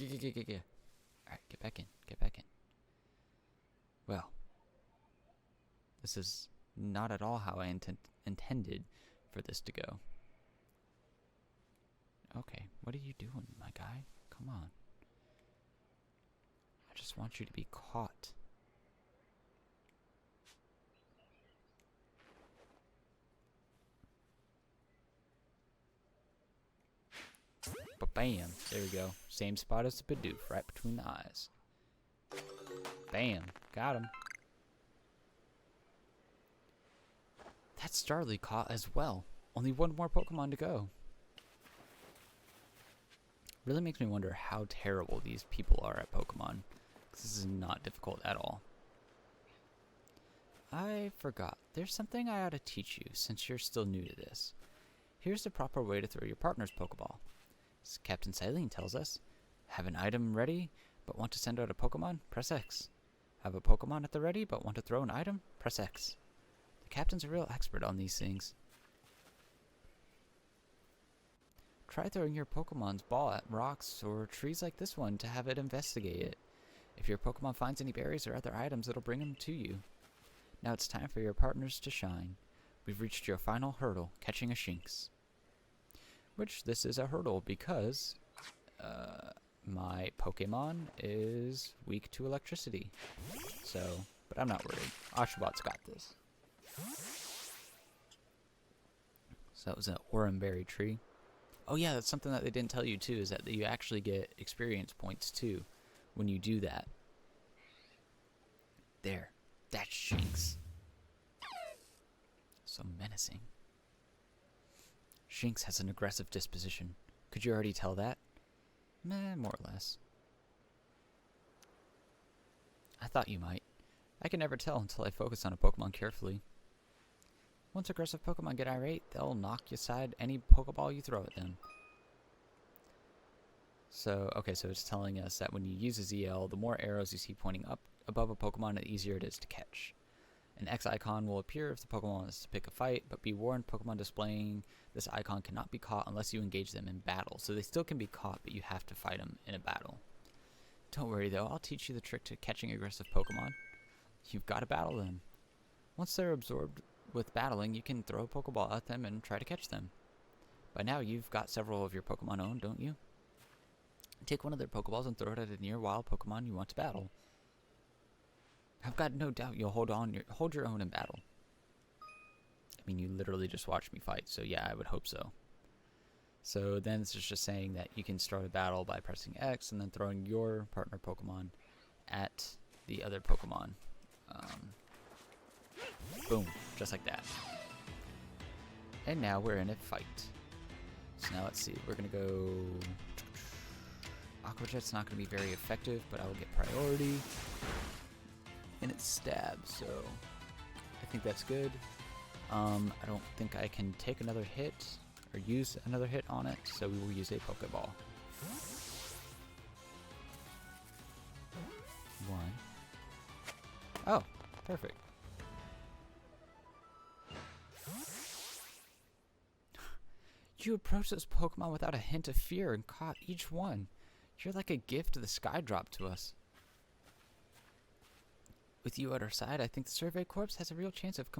Alright, get back in. Get back in. Well, this is not at all how I intended for this to go. Okay, what are you doing, my guy? Come on. I just want you to be caught. Ba-bam. There we go. Same spot as the Bidoof, right between the eyes. Bam. Got him. That's Starly caught as well. Only one more Pokemon to go. Really makes me wonder how terrible these people are at Pokemon. Because this is not difficult at all. I forgot. There's something I ought to teach you since you're still new to this. Here's the proper way to throw your partner's Pokeball. As Captain Silene tells us, have an item ready but want to send out a Pokemon? Press X. Have a Pokemon at the ready but want to throw an item? Press X. The captain's a real expert on these things. Try throwing your Pokemon's ball at rocks or trees like this one to have it investigate it. If your Pokemon finds any berries or other items, it'll bring them to you. Now it's time for your partners to shine. We've reached your final hurdle, catching a Shinx. Which, this is a hurdle because my Pokemon is weak to electricity. So, but I'm not worried. Oshawott got this. So that was an Oranberry tree. Oh yeah, that's something that they didn't tell you too, is that you actually get experience points too when you do that. There. That's Shinx. So menacing. Shinx has an aggressive disposition. Could you already tell that? Meh, more or less. I thought you might. I can never tell until I focus on a Pokemon carefully. Once aggressive Pokemon get irate, they'll knock aside any Pokeball you throw at them. So, okay, so it's telling us that when you use a ZL, the more arrows you see pointing up above a Pokemon, the easier it is to catch. An X icon will appear if the Pokemon wants to pick a fight, but be warned, Pokemon displaying this icon cannot be caught unless you engage them in battle. So they still can be caught, but you have to fight them in a battle. Don't worry though, I'll teach you the trick to catching aggressive Pokemon. You've got to battle them. Once they're absorbed with battling, you can throw a Pokeball at them and try to catch them. By now, you've got several of your Pokemon owned, don't you? Take one of their Pokeballs and throw it at a near wild Pokemon you want to battle. I've got no doubt you'll hold your own in battle. I mean, you literally just watched me fight, so yeah, I would hope so. So then it's just saying that you can start a battle by pressing X and then throwing your partner Pokemon at the other Pokemon. Boom, just like that. And now we're in a fight. So now let's see, we're gonna go... Aqua Jet's not gonna be very effective, but I will get priority. And it's stab, so I think that's good. I don't think I can take another hit or use another hit on it, so we will use a Pokeball. One. Oh, perfect. You approached those Pokemon without a hint of fear and caught each one. You're like a gift the sky dropped to us. With you at our side, I think the Survey Corps has a real chance of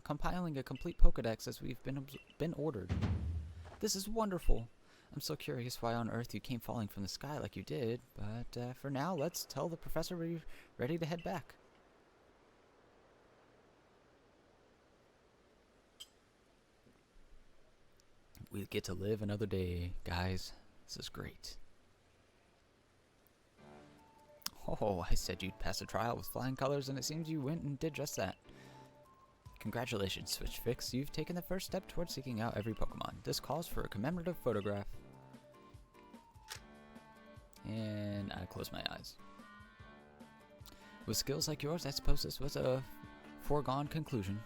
compiling a complete Pokedex as we've been ordered. This is wonderful. I'm so curious why on earth you came falling from the sky like you did, but for now, let's tell the professor we're ready to head back. We get to live another day, guys. This is great. Oh, I said you'd pass a trial with flying colors, and it seems you went and did just that. Congratulations, Switch Fix. You've taken the first step towards seeking out every Pokemon. This calls for a commemorative photograph. And I close my eyes. With skills like yours, I suppose this was a foregone conclusion.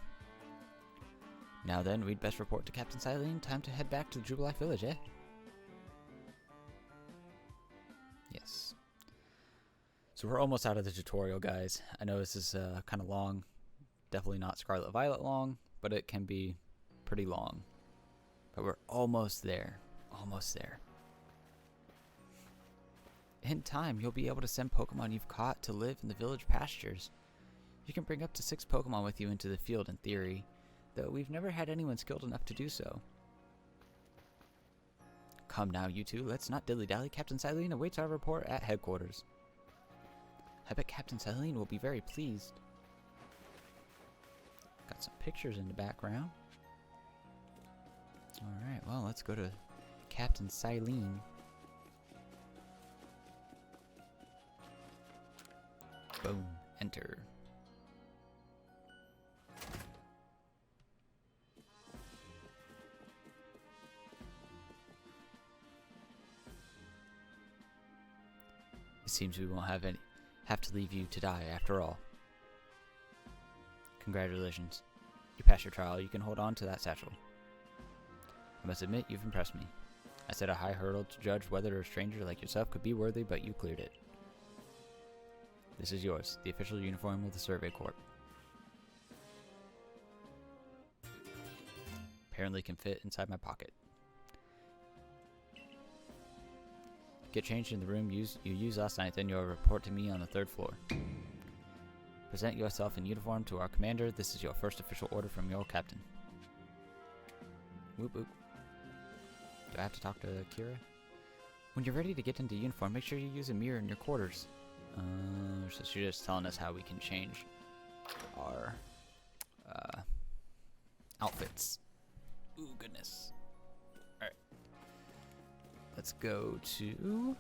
Now then, we'd best report to Captain Silene. Time to head back to Jubilife Village, eh? Yes. So we're almost out of the tutorial, guys. I know this is kind of long. Definitely not Scarlet Violet long, but it can be pretty long. But we're almost there. Almost there. In time, you'll be able to send Pokemon you've caught to live in the village pastures. You can bring up to 6 Pokemon with you into the field in theory, though we've never had anyone skilled enough to do so. Come now, you two, let's not dilly-dally. Captain Silene awaits our report at headquarters. I bet Captain Silene will be very pleased. Got some pictures in the background. Alright, well, let's go to Captain Silene. Boom. Enter. It seems we won't have to leave you to die after all. Congratulations. You passed your trial. You can hold on to that satchel. I must admit, you've impressed me. I set a high hurdle to judge whether a stranger like yourself could be worthy, but you cleared it. This is yours, the official uniform of the Survey Corps. Apparently can fit inside my pocket. Get changed in the room you used last night, then you'll report to me on the 3rd floor. Present yourself in uniform to our commander. This is your first official order from your captain. Whoop whoop. Do I have to talk to Kira? When you're ready to get into uniform, make sure you use a mirror in your quarters. So she's just telling us how we can change our outfits. Ooh, goodness. Alright. Let's go to...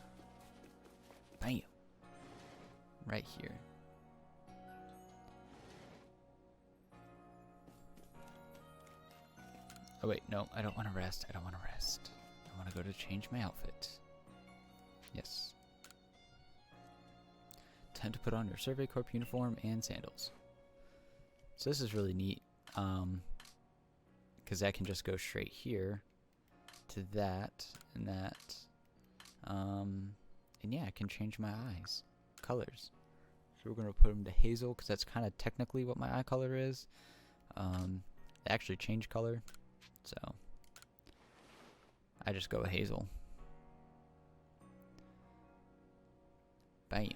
Bam. Right here. Oh wait, no, I don't want to rest. I don't want to rest. I want to go to change my outfit. Yes. Time to put on your Survey Corp uniform and sandals. So this is really neat, because I can just go straight here to that and that, and yeah, I can change my eyes colors. So we're gonna put them to hazel because that's kind of technically what my eye color is. They actually change color, so I just go hazel. Bam.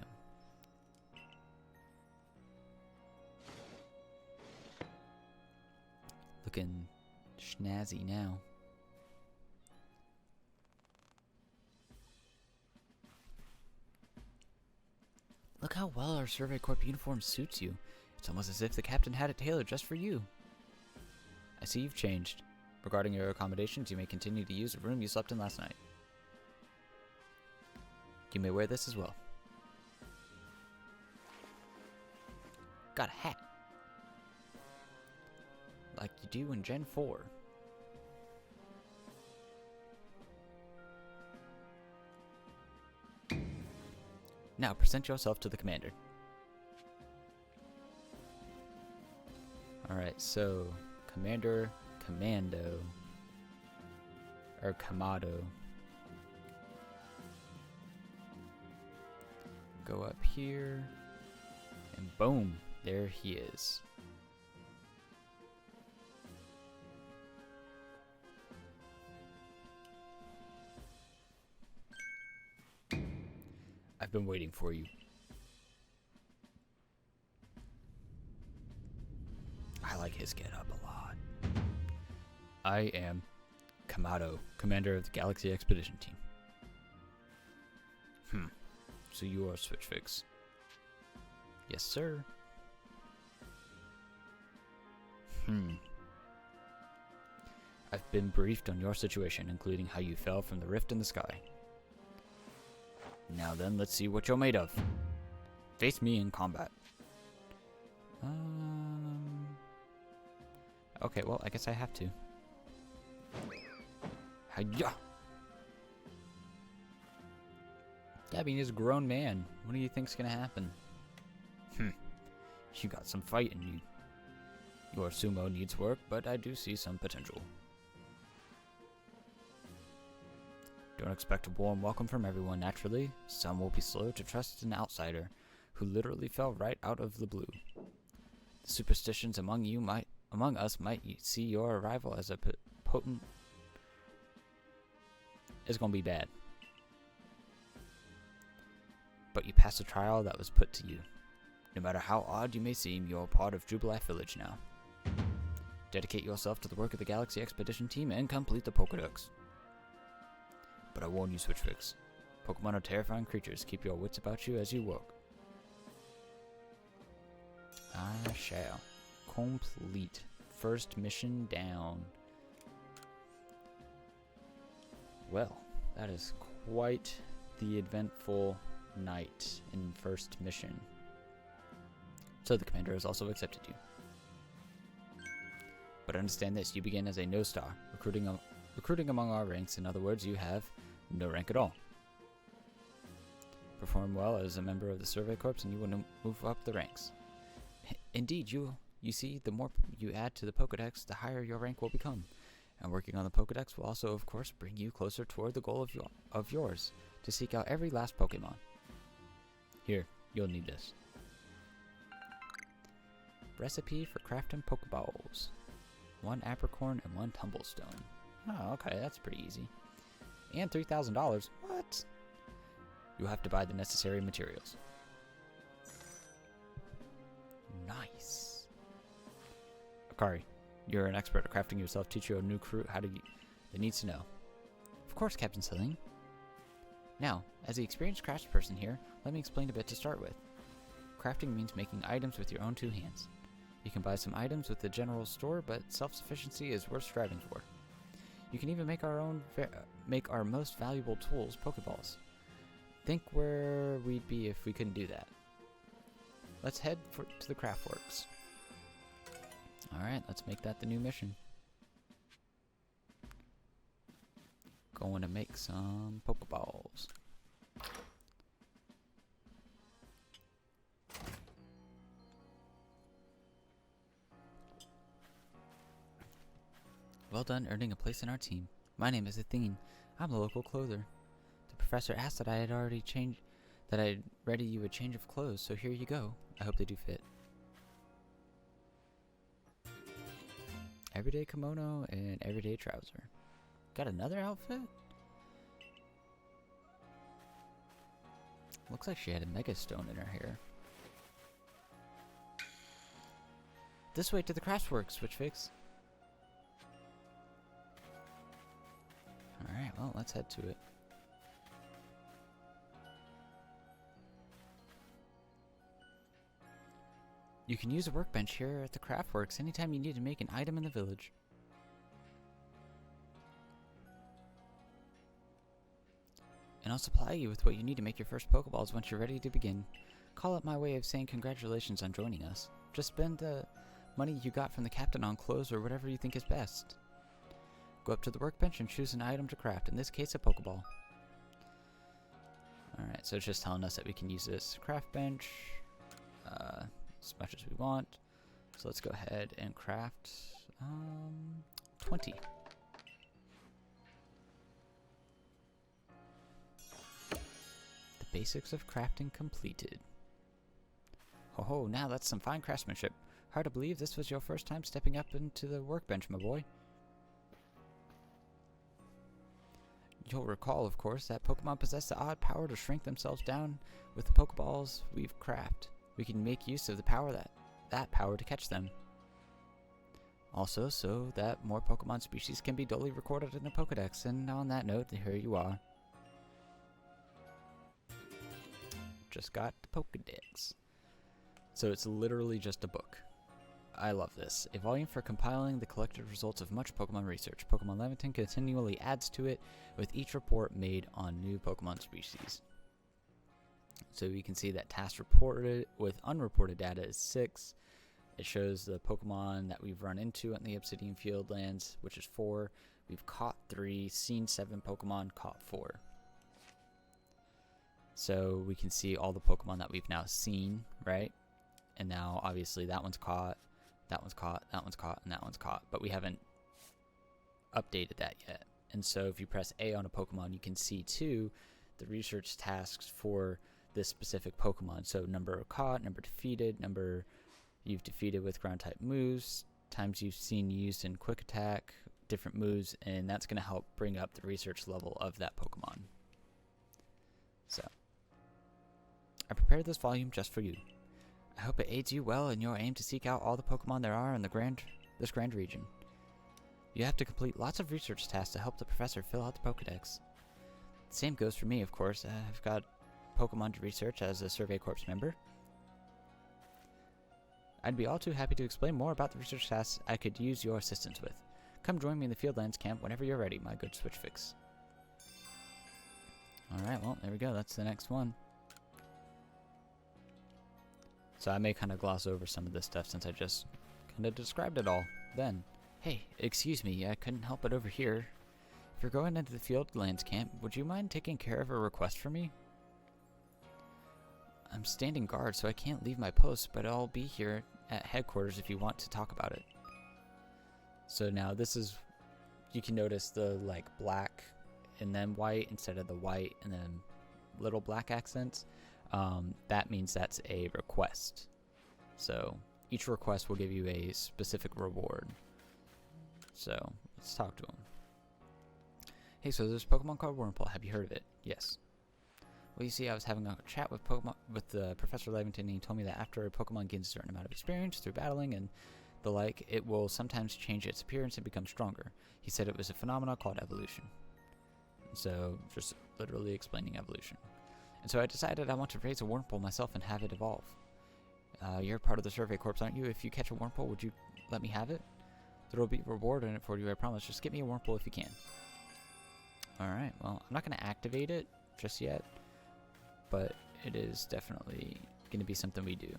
Looking snazzy now. Look how well our Survey Corps uniform suits you. It's almost as if the captain had it tailored just for you. I see you've changed. Regarding your accommodations, you may continue to use the room you slept in last night. You may wear this as well. Got a hat. Like you do in Gen 4. Now present yourself to the commander. Alright, so Commander Commando. Or Kamado. Go up here. And boom, there he is. I've been waiting for you. I like his getup a lot. I am Kamado, commander of the Galaxy Expedition Team. So you are Switch Fix. Yes, sir. I've been briefed on your situation, including how you fell from the rift in the sky. Now then, let's see what you're made of. Face me in combat. Okay, well, I guess I have to. Hiya! Yeah, I mean, he's a grown man. What do you think's gonna happen? You got some fight in you. Your sumo needs work, but I do see some potential. Don't expect a warm welcome from everyone, naturally. Some will be slow to trust an outsider who literally fell right out of the blue. The superstitions among us might see your arrival as a potent... It's gonna be bad. But you passed a trial that was put to you. No matter how odd you may seem, you're part of Jubilife Village now. Dedicate yourself to the work of the Galaxy Expedition Team and complete the Pokedex. But I warn you, Switch Fix. Pokemon are terrifying creatures. Keep your wits about you as you work. I shall. Complete. First mission down. Well, that is quite the eventful night in first mission. So the commander has also accepted you. But understand this, you begin as a no star, recruiting among our ranks. In other words, you have no rank at all. Perform well as a member of the Survey Corps and you will move up the ranks. Indeed, you see, the more you add to the Pokedex, the higher your rank will become. And working on the Pokedex will also, of course, bring you closer toward the goal of yours, to seek out every last Pokemon. Here, you'll need this. Recipe for crafting Pokeballs. 1 apricorn and 1 tumblestone. Oh, okay, that's pretty easy. And $3,000. What? You'll have to buy the necessary materials. Nice. Akari, you're an expert at crafting yourself. Teach your new crew how to... They need to know. Of course, Captain Celine. Now, as the experienced craftsperson here, let me explain a bit to start with. Crafting means making items with your own 2 hands. You can buy some items with the general store, but self-sufficiency is worth striving for. You can even make our most valuable tools, Pokeballs. Think where we'd be if we couldn't do that. Let's head to the Craftworks. Alright, let's make that the new mission. Going to make some Pokeballs. Well done earning a place in our team. My name is Athene. I'm a local clother. The professor asked that I'd ready you a change of clothes, so here you go. I hope they do fit. Everyday kimono and everyday trouser. Got another outfit? Looks like she had a mega stone in her hair. This way to the Craftworks, Switch Fix. Alright, well, let's head to it. You can use a workbench here at the Craftworks anytime you need to make an item in the village. And I'll supply you with what you need to make your first Pokeballs once you're ready to begin. Call it my way of saying congratulations on joining us. Just spend the money you got from the captain on clothes or whatever you think is best. Go up to the workbench and choose an item to craft, in this case a Pokeball. Alright, so it's just telling us that we can use this craft bench as much as we want. So let's go ahead and craft 20. The basics of crafting completed. Ho ho, now that's some fine craftsmanship. Hard to believe this was your first time stepping up into the workbench, my boy. You'll recall, of course, that Pokemon possess the odd power to shrink themselves down with the Pokeballs we've crafted. We can make use of the power that power to catch them. Also, so that more Pokemon species can be duly recorded in a Pokedex. And on that note, here you are. Just got the Pokedex. So it's literally just a book. I love this. A volume for compiling the collected results of much Pokemon research. Pokemon Legends continually adds to it with each report made on new Pokemon species. So you can see that tasks reported with unreported data is 6. It shows the Pokemon that we've run into in the Obsidian Fieldlands, which is 4. We've caught 3, seen 7 Pokemon, caught 4. So we can see all the Pokemon that we've now seen, right? And now obviously that one's caught, that one's caught, that one's caught, and that one's caught. But we haven't updated that yet. And so if you press A on a Pokemon, you can see too the research tasks for this specific Pokemon. So number caught, number defeated, number you've defeated with ground type moves, times you've seen used in quick attack, different moves, and that's going to help bring up the research level of that Pokemon. So I prepared this volume just for you. I hope it aids you well in your aim to seek out all the Pokemon there are in this grand region. You have to complete lots of research tasks to help the professor fill out the Pokedex. The same goes for me, of course. I've got Pokemon to research as a Survey Corps member. I'd be all too happy to explain more about the research tasks I could use your assistance with. Come join me in the Fieldlands camp whenever you're ready, my good Switch Fix. Alright, well, there we go. That's the next one. So I may kind of gloss over some of this stuff since I just kind of described it all then. Hey, excuse me, I couldn't help it over here. If you're going into the Fieldlands camp, would you mind taking care of a request for me? I'm standing guard, so I can't leave my post, but I'll be here at headquarters if you want to talk about it. So now this is, you can notice the like black and then white instead of the white and then little black accents. That means that's a request. So each request will give you a specific reward. So let's talk to him. Hey, so there's a Pokemon called Wurmple. Have you heard of it? Yes. Well, you see, I was having a chat with Professor Leventon, and he told me that after a Pokemon gains a certain amount of experience through battling and the like, it will sometimes change its appearance and become stronger. He said it was a phenomenon called evolution. So, just literally explaining evolution. And so I decided I want to raise a Wurmple myself and have it evolve. You're part of the Survey Corps, aren't you? If you catch a Wurmple, would you let me have it? There will be a reward in it for you, I promise. Just get me a Wurmple if you can. Alright, well, I'm not going to activate it just yet, but it is definitely going to be something we do.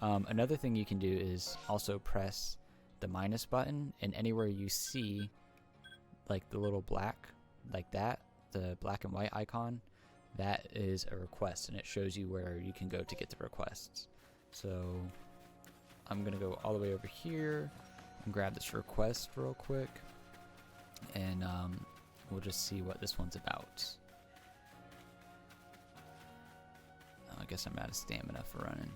Another thing you can do is also press the minus button, and anywhere you see like the little black, like that, the black and white icon, that is a request, and it shows you where you can go to get the requests. So I'm going to go all the way over here and grab this request real quick, and we'll just see what this one's about. I guess I'm out of stamina for running.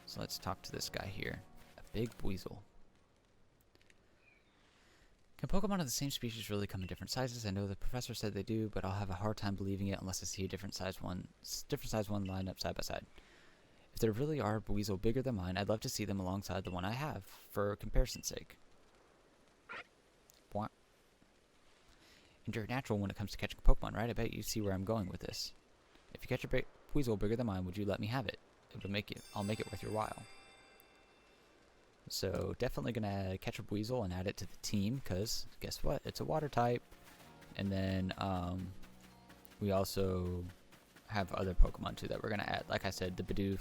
So let's talk to this guy here. A big weasel. Can Pokemon of the same species really come in different sizes? I know the professor said they do, but I'll have a hard time believing it unless I see a different size one lined up side by side. If there really are a Buizel bigger than mine, I'd love to see them alongside the one I have, for comparison's sake. Bwah. And you're natural when it comes to catching Pokemon, right? I bet you see where I'm going with this. If you catch a Buizel bigger than mine, would you let me have it? I'll make it worth your while. So definitely gonna catch a Buizel and add it to the team, because guess what? It's a water type. And then we also have other Pokemon too that we're gonna add. Like I said, the Bidoof.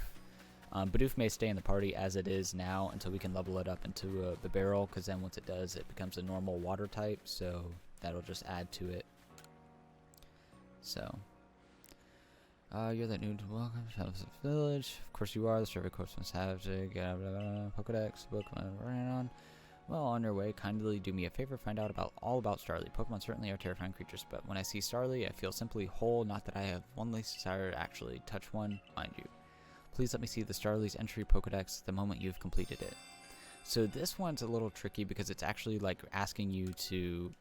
Bidoof may stay in the party as it is now until we can level it up into the barrel, because then once it does, it becomes a normal water type. So that'll just add to it. So. You're that new to welcome to the village. Of course you are. The Survey Corps must have to get Pokedex, Pokemon running on. Well, on your way, kindly do me a favor, find out all about Starly. Pokemon certainly are terrifying creatures, but when I see Starly, I feel simply whole, not that I have one least desire to actually touch one, mind you. Please let me see the Starly's entry Pokedex the moment you've completed it. So this one's a little tricky because it's actually like asking you to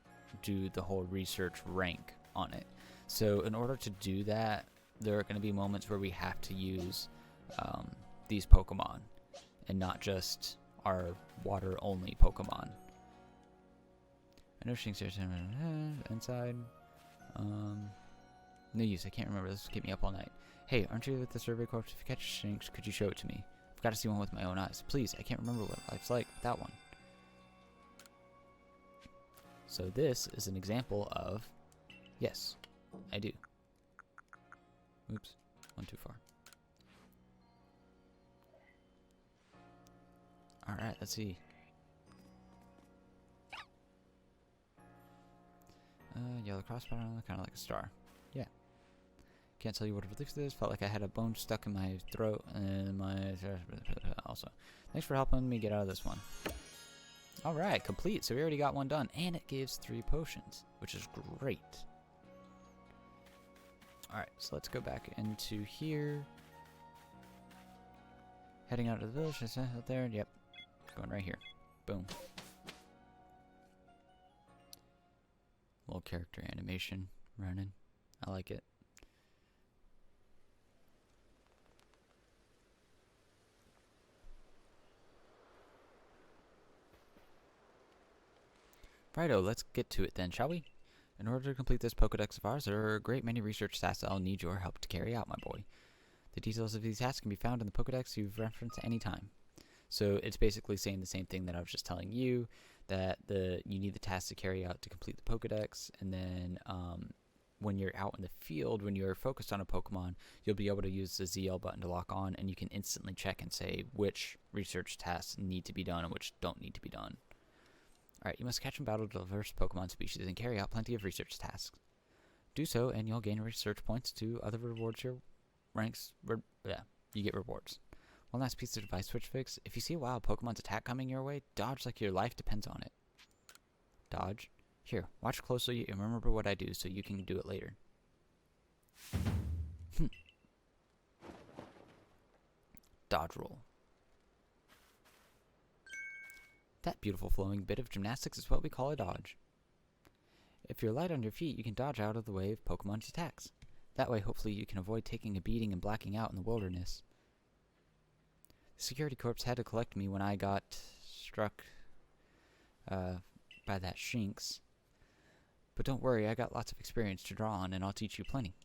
do the whole research rank on it. So in order to do that, there are going to be moments where we have to use these Pokemon and not just are water-only Pokemon. I know Shinx here inside. No use. I can't remember. This will keep me up all night. Hey, aren't you with the Survey Corps? If you catch Shinx, could you show it to me? I've got to see one with my own eyes. Please, I can't remember what life's like without one. So this is an example of, yes, I do. Oops, went too far. Alright, let's see. Yellow cross pattern, kind of like a star. Yeah. Can't tell you what it looks like. Felt like I had a bone stuck in my throat and my... Also. Thanks for helping me get out of this one. Alright, complete. So we already got one done. And it gives 3 potions, which is great. Alright, so let's go back into here. Heading out of the village. Is that out there? Yep. Going right here. Boom. Little character animation running. I like it. Righto, let's get to it then, shall we? In order to complete this Pokedex of ours, there are a great many research tasks I'll need your help to carry out, my boy. The details of these tasks can be found in the Pokedex you've referenced at any time. So it's basically saying the same thing that I was just telling you, that you need the tasks to carry out to complete the Pokedex, and then when you're out in the field, when you're focused on a Pokemon, you'll be able to use the ZL button to lock on, and you can instantly check and say which research tasks need to be done and which don't need to be done. Alright, you must catch and battle diverse Pokemon species and carry out plenty of research tasks. Do so, and you'll gain research points to other rewards your ranks. You get rewards. One last piece of advice, Switch Fix. If you see a wild Pokemon's attack coming your way, dodge like your life depends on it. Dodge. Here, watch closely and remember what I do so you can do it later. Dodge roll. That beautiful flowing bit of gymnastics is what we call a dodge. If you're light on your feet, you can dodge out of the way of Pokemon's attacks. That way, hopefully, you can avoid taking a beating and blacking out in the wilderness. The security corps had to collect me when I got struck by that Shinx. But don't worry, I got lots of experience to draw on, and I'll teach you plenty.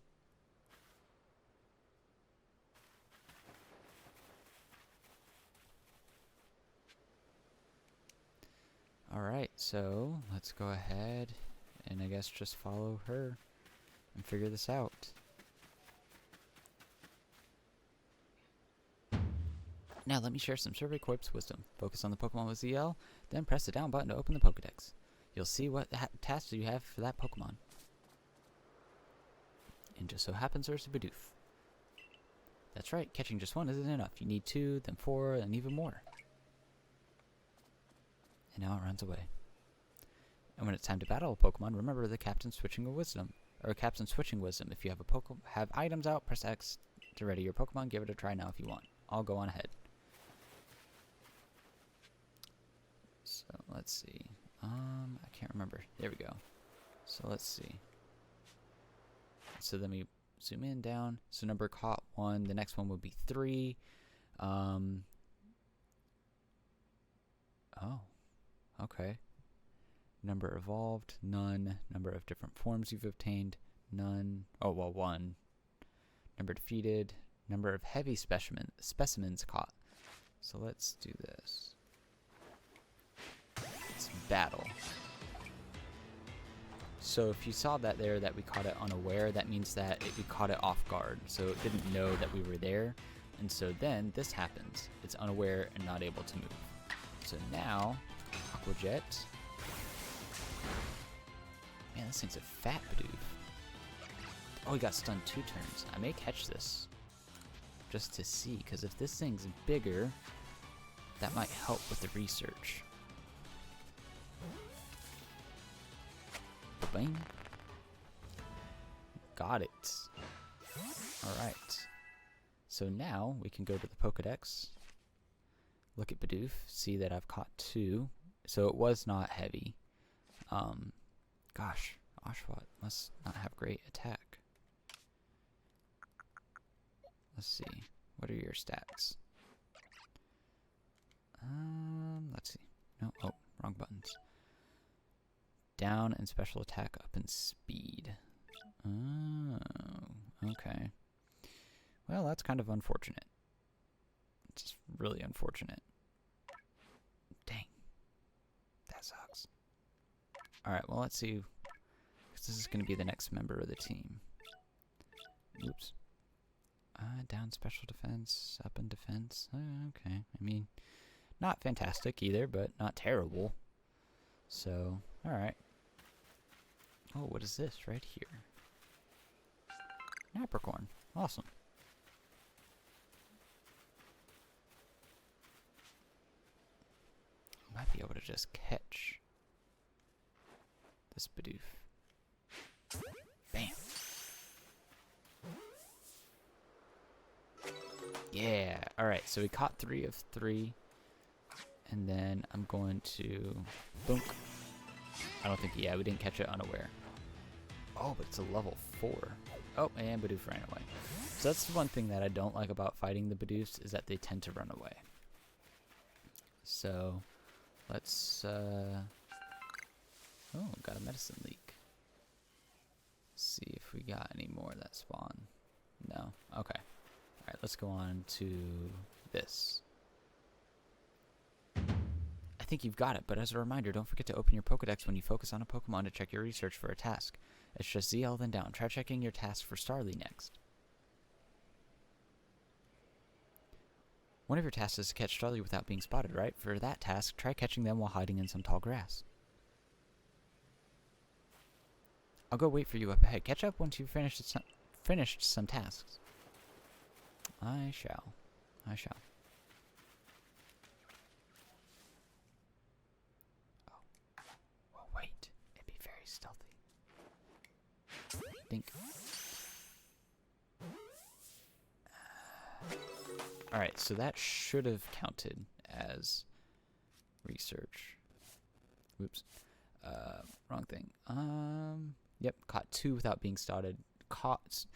Alright, so let's go ahead and I guess just follow her and figure this out. Now let me share some Survey Corp's wisdom. Focus on the Pokemon with ZL, then press the down button to open the Pokedex. You'll see what tasks you have for that Pokemon. And just so happens there's a Bidoof. That's right, catching just one isn't enough. You need 2, then 4, and even more. And now it runs away. And when it's time to battle a Pokemon, remember the Captain's Switching Wisdom. Or Captain's Switching Wisdom. If you have items out, press X to ready your Pokemon. Give it a try now if you want. I'll go on ahead. So let's see. I can't remember. There we go. So let's see. So then we zoom in, down. So number caught 1. The next one would be 3. Oh. Okay. Number evolved, none. Number of different forms you've obtained, none. Oh, well, 1. Number defeated. Number of heavy specimens caught. So let's do this. Let's battle. So if you saw that there, that we caught it unaware, that means that we caught it off guard. So it didn't know that we were there. And so then this happens. It's unaware and not able to move. So now... Aqua Jet. Man, this thing's a fat Bidoof. Oh, he got stunned 2 turns. I may catch this. Just to see, because if this thing's bigger, that might help with the research. Bang. Got it. Alright. So now we can go to the Pokedex. Look at Bidoof. See that I've caught 2. So it was not heavy. Gosh, Oshawott must not have great attack. Let's see. What are your stats? No, oh, wrong buttons. Down and special attack, up in speed. Oh, okay. Well, that's kind of unfortunate. It's just really unfortunate. Dang. That sucks. Alright, well, let's see. Because this is going to be the next member of the team. Oops. Down special defense, up in defense. Okay. I mean, not fantastic either, but not terrible. So, alright. Oh, what is this right here? Napricorn. Awesome. Might be able to just catch this Bidoof. Bam. Yeah. Alright, so we caught 3 of 3. And then I'm going to... Boom. I don't think... Yeah, we didn't catch it unaware. Oh, but it's a level 4. Oh, and Bidoof ran away. So that's the one thing that I don't like about fighting the Bidoofs, is that they tend to run away. So, let's... Oh, got a medicine leak. See if we got any more that spawn. No. Okay. Alright, let's go on to this. I think you've got it, but as a reminder, don't forget to open your Pokedex when you focus on a Pokemon to check your research for a task. It's just ZL then down. Try checking your task for Starly next. One of your tasks is to catch Starly without being spotted, right? For that task, try catching them while hiding in some tall grass. I'll go wait for you up ahead. Catch up once you've finished some tasks. I shall. I shall. Oh, wait. It'd be very stealthy. Dink. Alright, so that should have counted as research. Whoops. Wrong thing. Yep, caught 2 without being spotted. Caught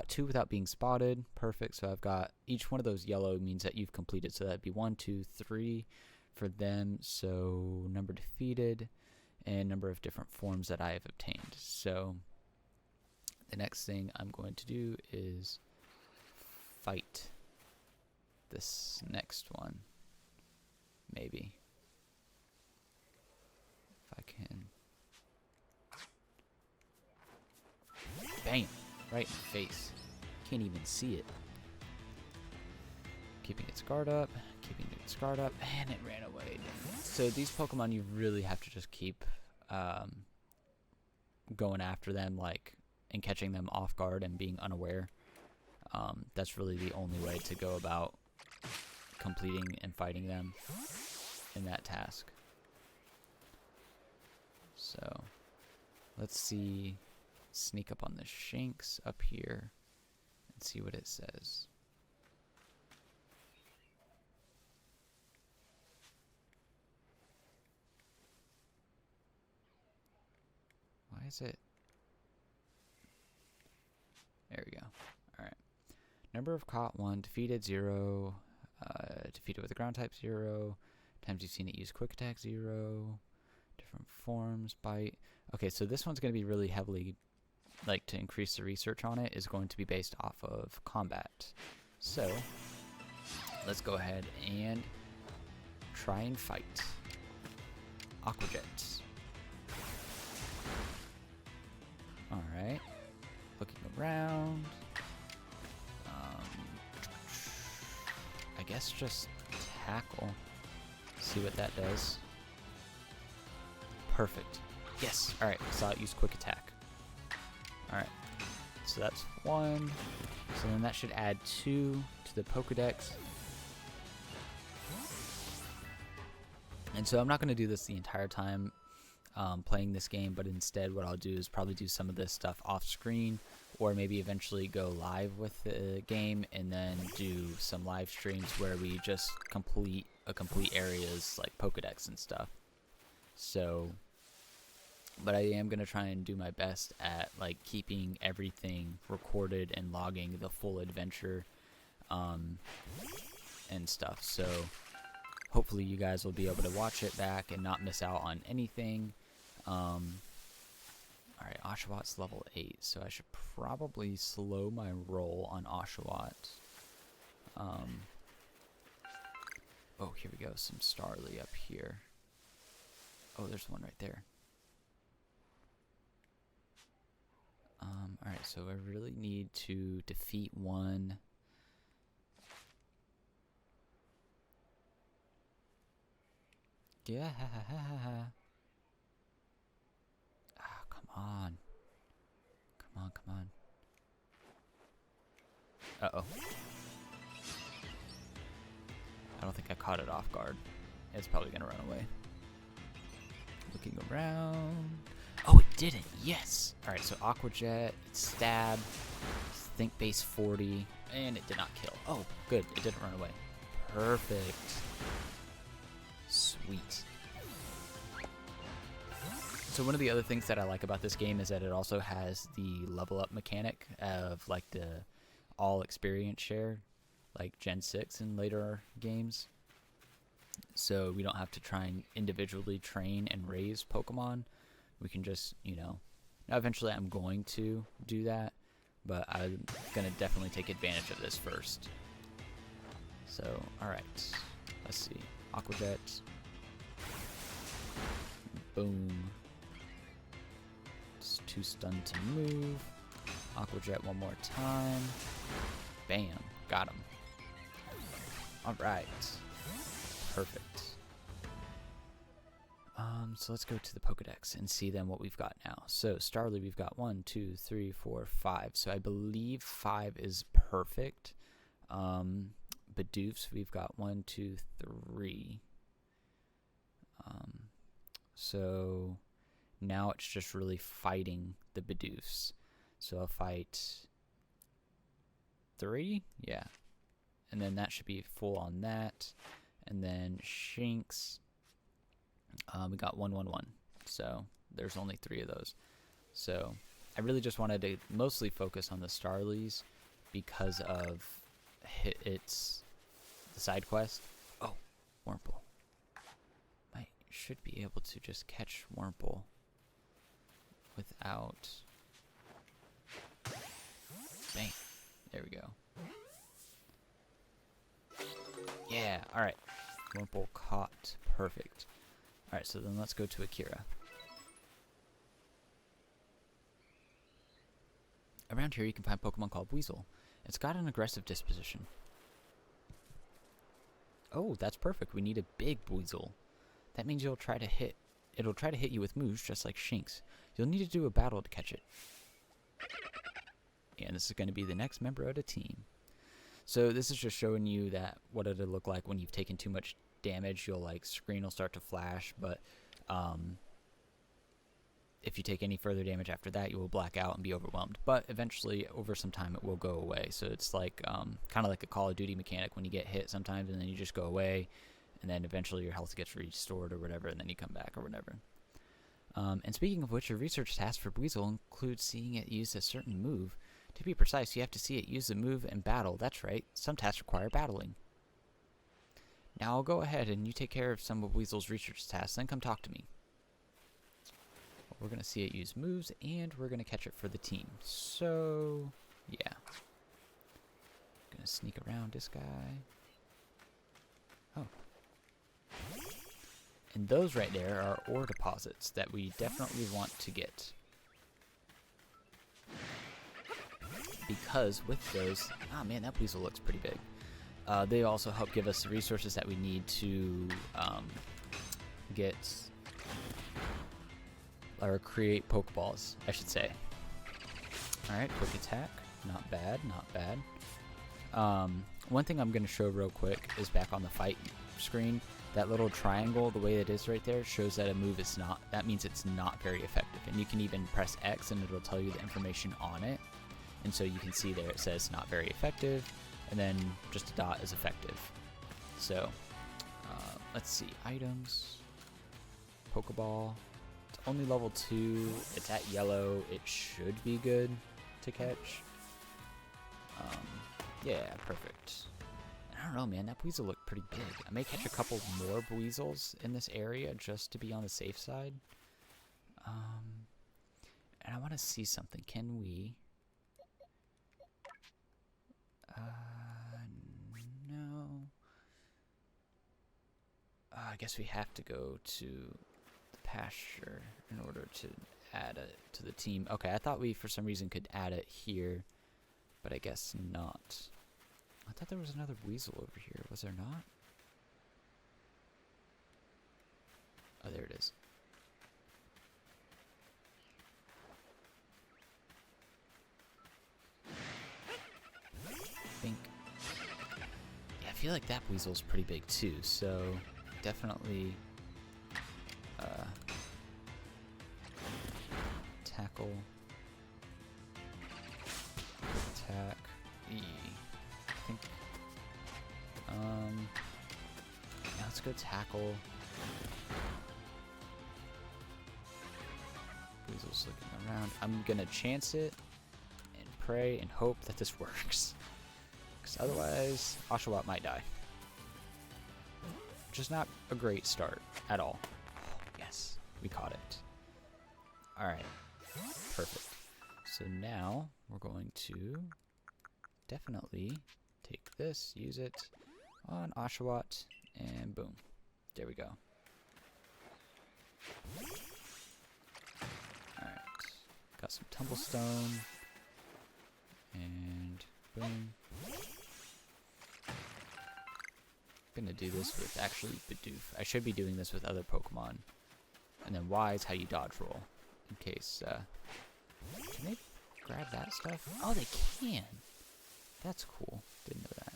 2 without being spotted. Perfect. So I've got each one of those yellow means that you've completed. So that'd be 1, 2, 3 for them. So number defeated and number of different forms that I have obtained. So the next thing I'm going to do is fight this next one. Maybe. If I can. Bam! Right in the face. Can't even see it. Keeping its guard up. Keeping its guard up. And it ran away. So these Pokemon, you really have to just keep going after them, like, and catching them off guard and being unaware. That's really the only way to go about completing and fighting them in that task. So, let's see. Sneak up on the Shanks up here and see what it says. Why is it? There we go. Alright. Number of caught 1, defeated 0, defeated with a ground type 0, times you've seen it use quick attack 0, different forms, bite. Okay, so this one's going to be really heavily, like, to increase the research on it, is going to be based off of combat. So, let's go ahead and try and fight. Aqua Jet. Alright. Looking around. I guess just tackle. See what that does. Perfect. Yes. Alright, saw it use quick attack. Alright. So that's 1. So then that should add 2 to the Pokedex. And so I'm not going to do this the entire time playing this game, but instead what I'll do is probably do some of this stuff off screen, or maybe eventually go live with the game and then do some live streams where we just complete areas like Pokedex and stuff. So, but I am going to try and do my best at, like, keeping everything recorded and logging the full adventure and stuff. So hopefully you guys will be able to watch it back and not miss out on anything. Alright, Oshawott level 8, so I should probably slow my roll on Oshawott. Oh, here we go, some Starly up here. Oh, there's one right there. Alright, so I really need to defeat one. Yeah. Ah, come on. Come on. Uh-oh. I don't think I caught it off guard. It's probably gonna run away. Looking around. Oh, it didn't. Yes. Alright, so Aqua Jet, Stab, Think Base 40, and it did not kill. Oh, good. It didn't run away. Perfect. Sweet. So one of the other things that I like about this game is that it also has the level up mechanic of like the all experience share, like Gen 6 and later games. So we don't have to try and individually train and raise Pokemon. We can just, you know, now eventually I'm going to do that, but I'm going to definitely take advantage of this first. So, alright, let's see. Aqua Jet. Boom. It's too stunned to move. Aqua Jet one more time. Bam. Got him. Alright. Perfect. So let's go to the Pokedex and see then what we've got now. So Starly, we've got 1, 2, 3, 4, 5. So I believe 5 is perfect. Bidoofs, we've got 1, 2, 3. So now it's just really fighting the Bidoofs. So I'll fight 3, yeah. And then that should be full on that. And then Shinx, we got 1, 1, 1. So there's only 3 of those. So I really just wanted to mostly focus on the Starlies because of its the side quest. Oh, Wurmple. I should be able to just catch Wurmple without. Bang. There we go. Yeah, alright. Wurmple caught. Perfect. Alright, so then let's go to Akira. Around here you can find Pokemon called Weasel. It's got an aggressive disposition. Oh, that's perfect. We need a big Weasel. That means it'll try to hit you with moves just like Shinx. You'll need to do a battle to catch it. And this is going to be the next member of the team. So this is just showing you that what it'll look like when you've taken too much damage. You'll like screen will start to flash, but if you take any further damage after that, you will black out and be overwhelmed. But eventually, over some time, it will go away. So it's like kind of like a Call of Duty mechanic when you get hit sometimes, and then you just go away, and then eventually your health gets restored or whatever, and then you come back or whatever. And speaking of which, your research task for Weasel includes seeing it use a certain move. To be precise, you have to see it use the move and battle. That's right. Some tasks require battling. Now I'll go ahead and you take care of some of Weasel's research tasks, then come talk to me. We're going to see it use moves, and we're going to catch it for the team. So, yeah. Going to sneak around this guy. Oh. And those right there are ore deposits that we definitely want to get. Because with those, oh man, that Weasel looks pretty big. They also help give us the resources that we need to get, or create Pokeballs, I should say. Alright, quick attack. Not bad, not bad. One thing I'm going to show real quick is back on the fight screen. That little triangle, the way it is right there, shows that a move is not, that means it's not very effective. And you can even press X and it'll tell you the information on it. And so you can see there it says not very effective, and then just a dot is effective. So, let's see, items, Pokeball, it's only level 2, it's at yellow, it should be good to catch. Yeah, perfect. I don't know, man, that Weasel looked pretty big. I may catch a couple more weasels in this area just to be on the safe side. And I want to see something. Can we... no. I guess we have to go to the pasture in order to add it to the team. Okay, I thought we, for some reason, could add it here, but I guess not. I thought there was another weasel over here. Was there not? Oh, there it is. I think... yeah, I feel like that weasel's pretty big too, so definitely tackle, attack, E. I think yeah, let's go tackle. Weasel's looking around. I'm gonna chance it and pray and hope that this works, because otherwise Oshawott might die. Which is not a great start at all. Yes, we caught it. Alright, perfect. So now we're going to definitely take this, use it on Oshawott, and boom. There we go. Alright, got some tumblestone, and boom. I'm gonna do this with actually Bidoof. I should be doing this with other Pokemon. And then Y is how you dodge roll. In case, can they grab that stuff? Oh, they can! That's cool. Didn't know that.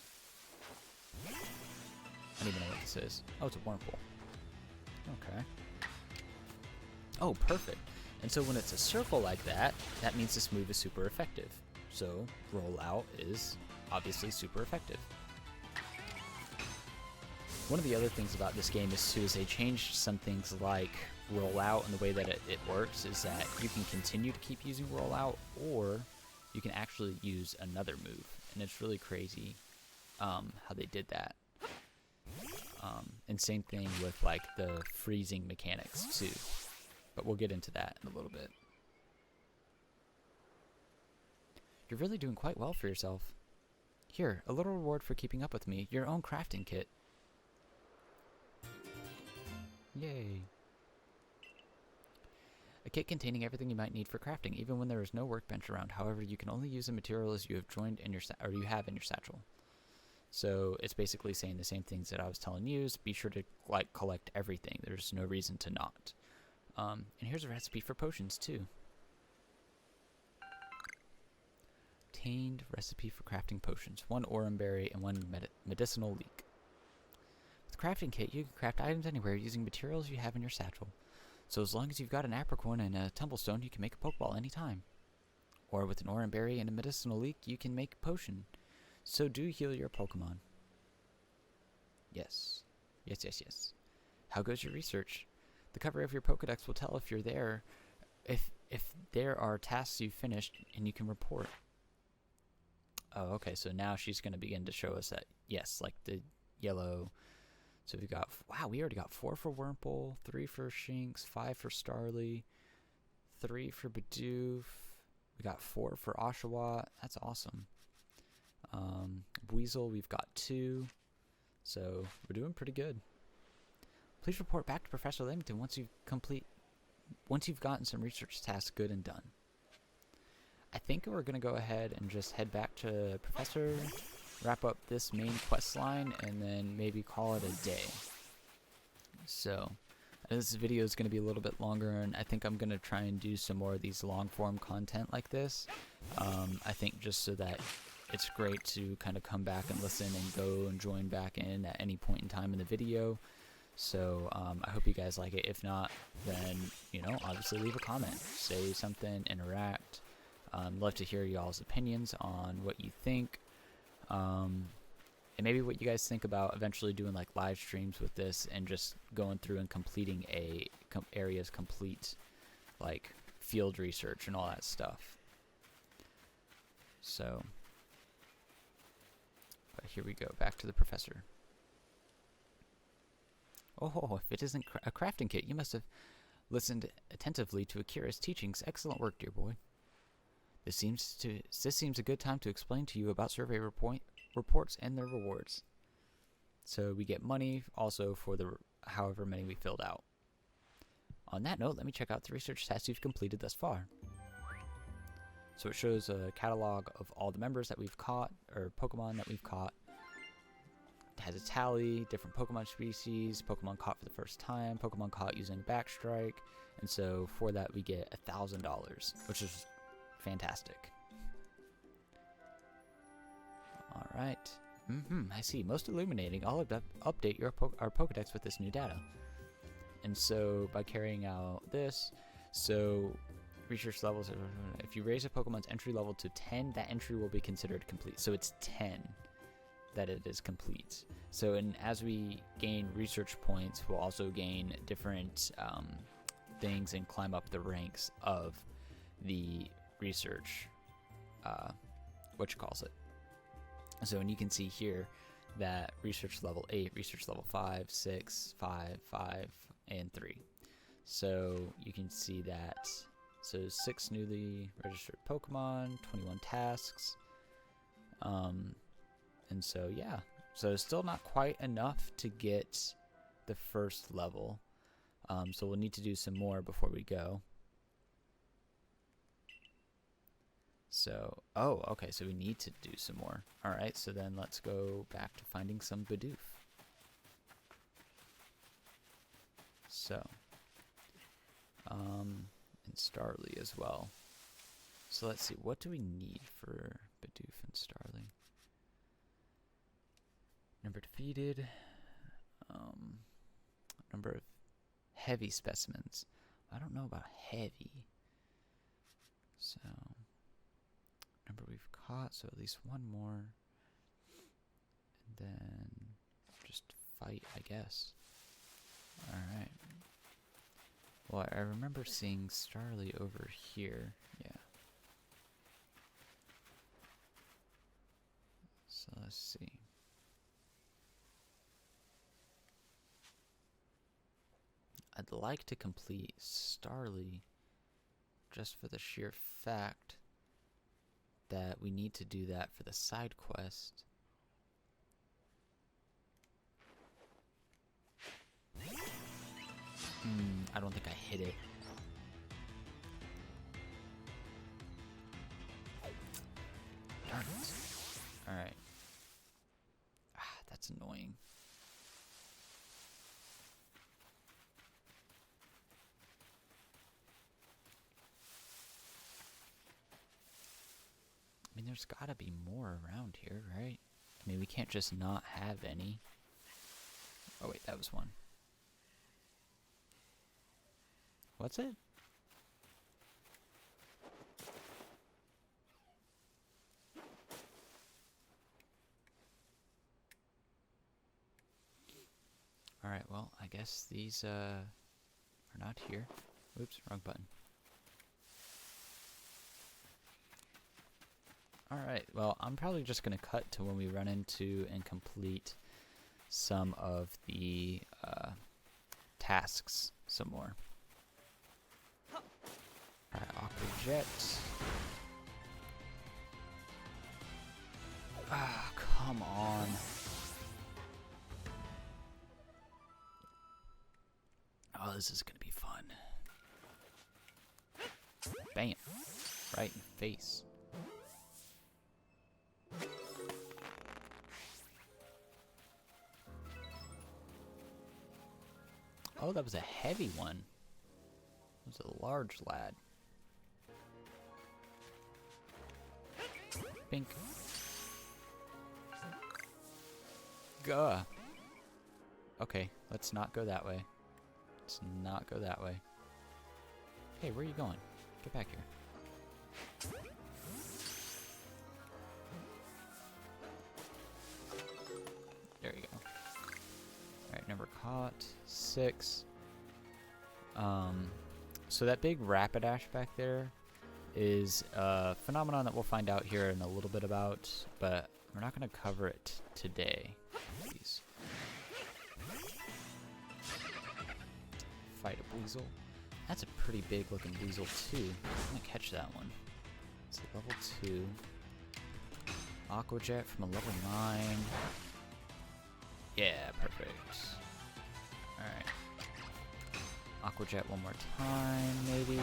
I don't even know what this is. Oh, it's a Wurmple. Okay. Oh, perfect. And so when it's a circle like that, that means this move is super effective. So, roll out is obviously super effective. One of the other things about this game is too is they changed some things like rollout, and the way that it works is that you can continue to keep using rollout, or you can actually use another move, and it's really crazy how they did that. And same thing with like the freezing mechanics too, but we'll get into that in a little bit. You're really doing quite well for yourself. Here, a little reward for keeping up with me, your own crafting kit. Yay. A kit containing everything you might need for crafting, even when there is no workbench around. However, you can only use the materials you have joined in your you have in your satchel. So it's basically saying the same things that I was telling you. Is be sure to like collect everything. There's no reason to not. And here's a recipe for potions too. Obtained recipe for crafting potions: 1 Aurum berry and 1 medicinal leek. With the crafting kit, you can craft items anywhere using materials you have in your satchel. So as long as you've got an apricorn and a tumblestone, you can make a Pokeball anytime. Or with an Aurum berry and a medicinal leek, you can make a potion. So do heal your Pokemon. Yes. Yes, yes, yes. How goes your research? The cover of your Pokedex will tell if you're there, if there are tasks you've finished, and you can report. Oh, okay, so now she's going to begin to show us that, yes, like the yellow. So we got, wow, we already got 4 for Wurmple, 3 for Shinx, 5 for Starly, 3 for Bidoof. We got 4 for Oshawott. That's awesome. Weasel, we've got 2. So we're doing pretty good. Please report back to Professor Lamington once you've gotten some research tasks good and done. I think we're going to go ahead and just head back to Professor, wrap up this main quest line, and then maybe call it a day. So this video is going to be a little bit longer, and I think I'm going to try and do some more of these long form content like this. I think just so that it's great to kind of come back and listen and go and join back in at any point in time in the video. So I hope you guys like it. If not, then, you know, obviously leave a comment, say something, interact. Love to hear y'all's opinions on what you think, and maybe what you guys think about eventually doing like live streams with this and just going through and completing a area's complete like field research and all that stuff. So, but here we go, back to the professor. Oh, if it isn't a crafting kit, you must have listened attentively to Akira's teachings. Excellent work, dear boy. This seems a good time to explain to you about survey reports and their rewards. So we get money also for the however many we filled out. On that note, let me check out the research tasks you've completed thus far. So it shows a catalog of all the members that we've caught, or Pokemon that we've caught. It has a tally, different Pokemon species, Pokemon caught for the first time, Pokemon caught using Backstrike, and so for that we get $1,000, which is fantastic. Alright. I see. Most illuminating. I'll update our Pokedex with this new data. And so by carrying out this, so research levels, if you raise a Pokemon's entry level to 10, that entry will be considered complete. So it's 10 that it is complete. So as we gain research points, we'll also gain different things and climb up the ranks of the research, So, and you can see here that research level 8, research level 5, 6, 5, 5, and 3. So you can see that. So 6 newly registered Pokemon, 21 tasks. And so, yeah. So still not quite enough to get the first level. So we'll need to do some more before we go. So, okay, so we need to do some more. Alright, so then let's go back to finding some Bidoof. So, and Starly as well. So let's see, what do we need for Bidoof and Starly? Number defeated, number of heavy specimens. I don't know about heavy. So, number we've caught, so at least one more. And then just fight, I guess. Alright. Well, I remember seeing Starly over here. Yeah. So let's see. I'd like to complete Starly just for the sheer fact that we need to do that for the side quest. I don't think I hit it. Darn it. Alright. That's annoying. I mean, there's gotta be more around here, right? I mean, we can't just not have any. Oh wait, that was one. What's it? Alright, well, I guess these are not here. Oops, wrong button. Alright, well, I'm probably just going to cut to when we run into and complete some of the tasks some more. Alright, Aqua Jet. Come on. Oh, this is going to be fun. Bam. Right in the face. Oh, that was a heavy one. It was a large lad. Bink. Gah. Okay, let's not go that way. Let's not go that way. Hey, where are you going? Get back here. There you go. Alright, number caught. 6. So that big Rapidash back there is a phenomenon that we'll find out here in a little bit about, but we're not going to cover it today. Please. fight a Weasel. That's a pretty big looking Weasel too. I'm gonna catch that one. It's a level 2. Aqua Jet from a level 9. Yeah, perfect. Alright. Aqua Jet one more time, maybe.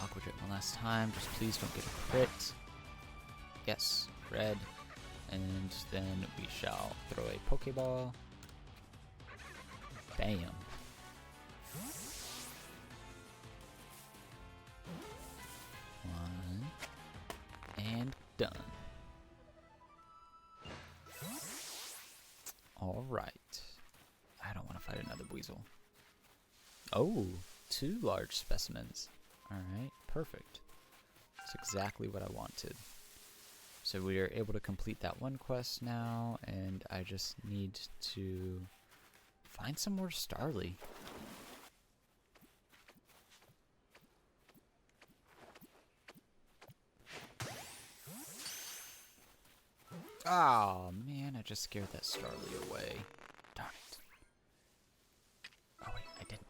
Aqua Jet one last time. Just please don't get a crit. Yes, red. And then we shall throw a Pokeball. Bam. One. And done. Alright. I don't want to fight another Weasel. Oh, 2 large specimens. Alright, perfect. That's exactly what I wanted. So we are able to complete that one quest now, and I just need to find some more Starly. Oh man, I just scared that Starly away. Darn it. Oh wait, I didn't.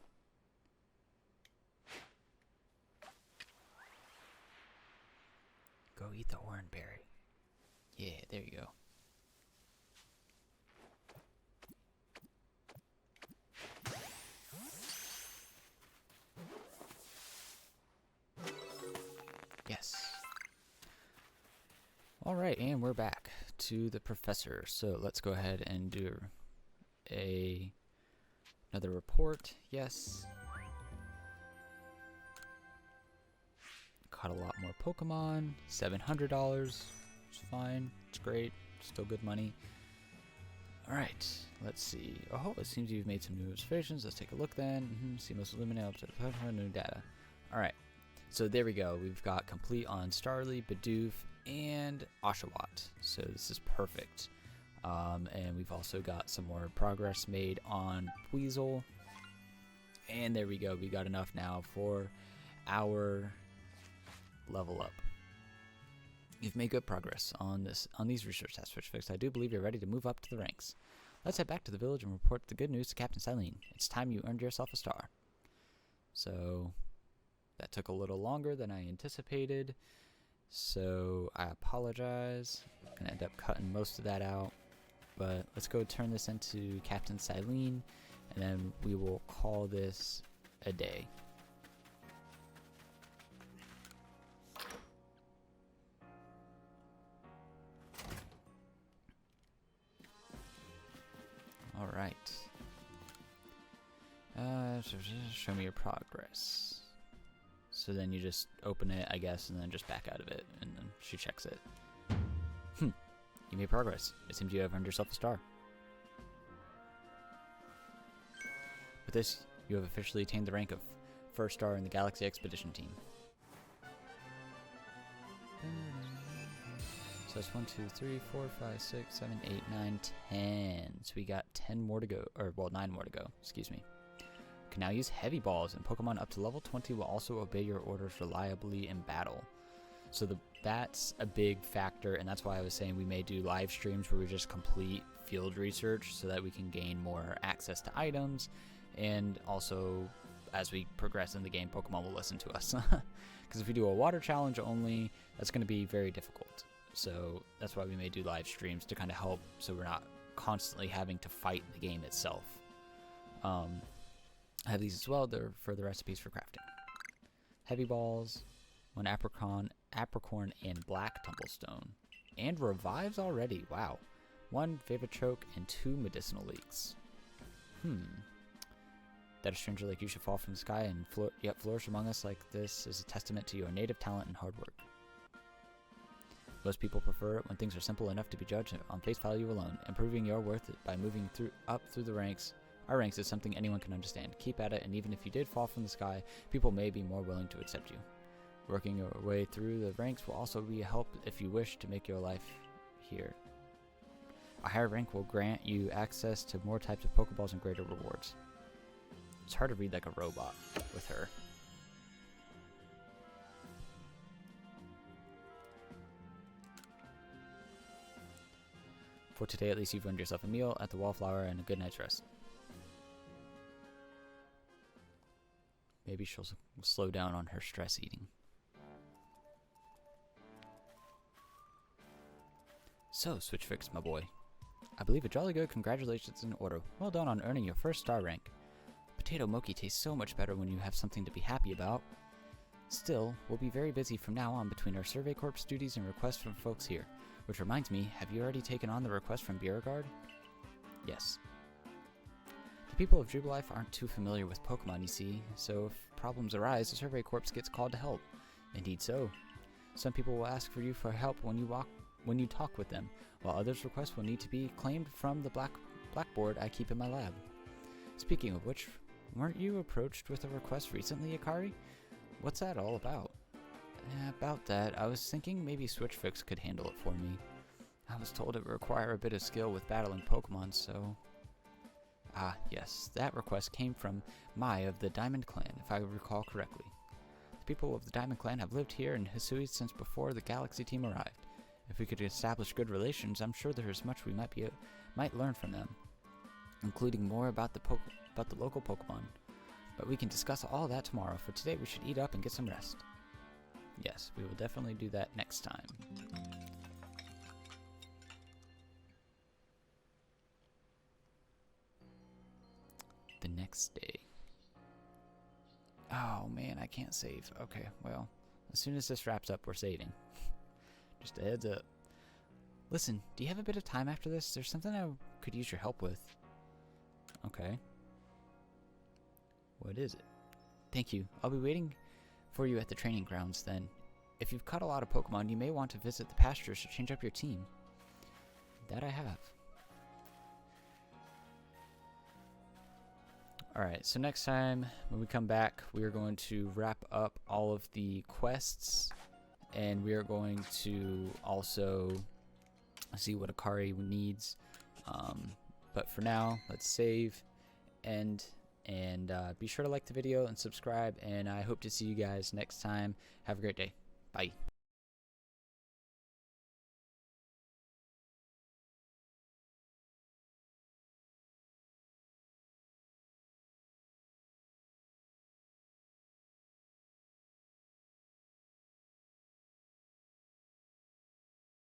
Go eat the orange berry. Yeah, there you go. Yes. Alright, and we're back to the professor. So let's go ahead and do another report. Yes. Caught a lot more Pokemon. $700. It's fine. It's great. Still good money. Alright, let's see. Oh, it seems you've made some new observations. Let's take a look then. See most illuminate up to the new data. Alright, so there we go. We've got complete on Starly, Bidoof, and Oshawott. So this is perfect. And we've also got some more progress made on Weasel. And there we go. We got enough now for our level up. You've made good progress on these research tasks, Switch Fix. I do believe you're ready to move up to the ranks. Let's head back to the village and report the good news to Captain Silene. It's time you earned yourself a star. So that took a little longer than I anticipated. So I apologize. I'm gonna end up cutting most of that out. But let's go turn this into Captain Silene, and then we will call this a day. Alright. Show me your progress. So then you just open it, I guess, and then just back out of it, and then she checks it. You made progress. It seems you have earned yourself a star. With this, you have officially attained the rank of first star in the Galaxy Expedition team. So that's 1, 2, 3, 4, 5, 6, 7, 8, 9, 10. So we got 10 more to go, or well, 9 more to go, excuse me. You can now use heavy balls, and Pokemon up to level 20 will also obey your orders reliably in battle. So that's a big factor, and that's why I was saying we may do live streams where we just complete field research so that we can gain more access to items, and also as we progress in the game, Pokemon will listen to us. Because if we do a water challenge only, that's going to be very difficult. So that's why we may do live streams to kind of help so we're not constantly having to fight the game itself. I have these as well. They're for the recipes for crafting. Heavy balls, 1 apricorn and black tumblestone. And revives already. Wow. 1 favorite choke and 2 medicinal leaks. That a stranger like you should fall from the sky and yet flourish among us like this is a testament to your native talent and hard work. Most people prefer it when things are simple enough to be judged on face value alone, and proving your worth by moving up through the ranks. Our ranks is something anyone can understand. Keep at it, and even if you did fall from the sky, people may be more willing to accept you. Working your way through the ranks will also be a help if you wish to make your life here. A higher rank will grant you access to more types of Pokeballs and greater rewards. It's hard to read like a robot with her. For today, at least you've earned yourself a meal at the Wallflower and a good night's rest. Maybe she'll slow down on her stress eating. So, Switchfix, my boy. I believe a jolly good congratulations in order. Well done on earning your first star rank. Potato mochi tastes so much better when you have something to be happy about. Still, we'll be very busy from now on between our Survey Corps duties and requests from folks here. Which reminds me, have you already taken on the request from Beauregard? Yes. The people of Jubilife aren't too familiar with Pokemon, you see, so if problems arise, the Survey Corps gets called to help. Indeed so. Some people will ask for you for help when you talk with them, while others' requests will need to be claimed from the blackboard I keep in my lab. Speaking of which, weren't you approached with a request recently, Akari? What's that all about? About that, I was thinking maybe Switchfix could handle it for me. I was told it would require a bit of skill with battling Pokemon, so... Ah, yes, that request came from Mai of the Diamond Clan, if I recall correctly. The people of the Diamond Clan have lived here in Hisui since before the Galaxy team arrived. If we could establish good relations, I'm sure there is much we might learn from them, including more about the local Pokemon. But we can discuss all that tomorrow. For today, we should eat up and get some rest. Yes, we will definitely do that next time. The next day. Oh man, I can't save. Okay, well, as soon as this wraps up, we're saving. Just a heads up. Listen, do you have a bit of time after this? There's something I could use your help with. Okay. What is it? Thank you. I'll be waiting for you at the training grounds then. If you've caught a lot of Pokemon, you may want to visit the pastures to change up your team. That I have. Alright, so next time when we come back, we are going to wrap up all of the quests, and we are going to also see what Akari needs. But for now, let's save, end, and be sure to like the video and subscribe, and I hope to see you guys next time. Have a great day. Bye.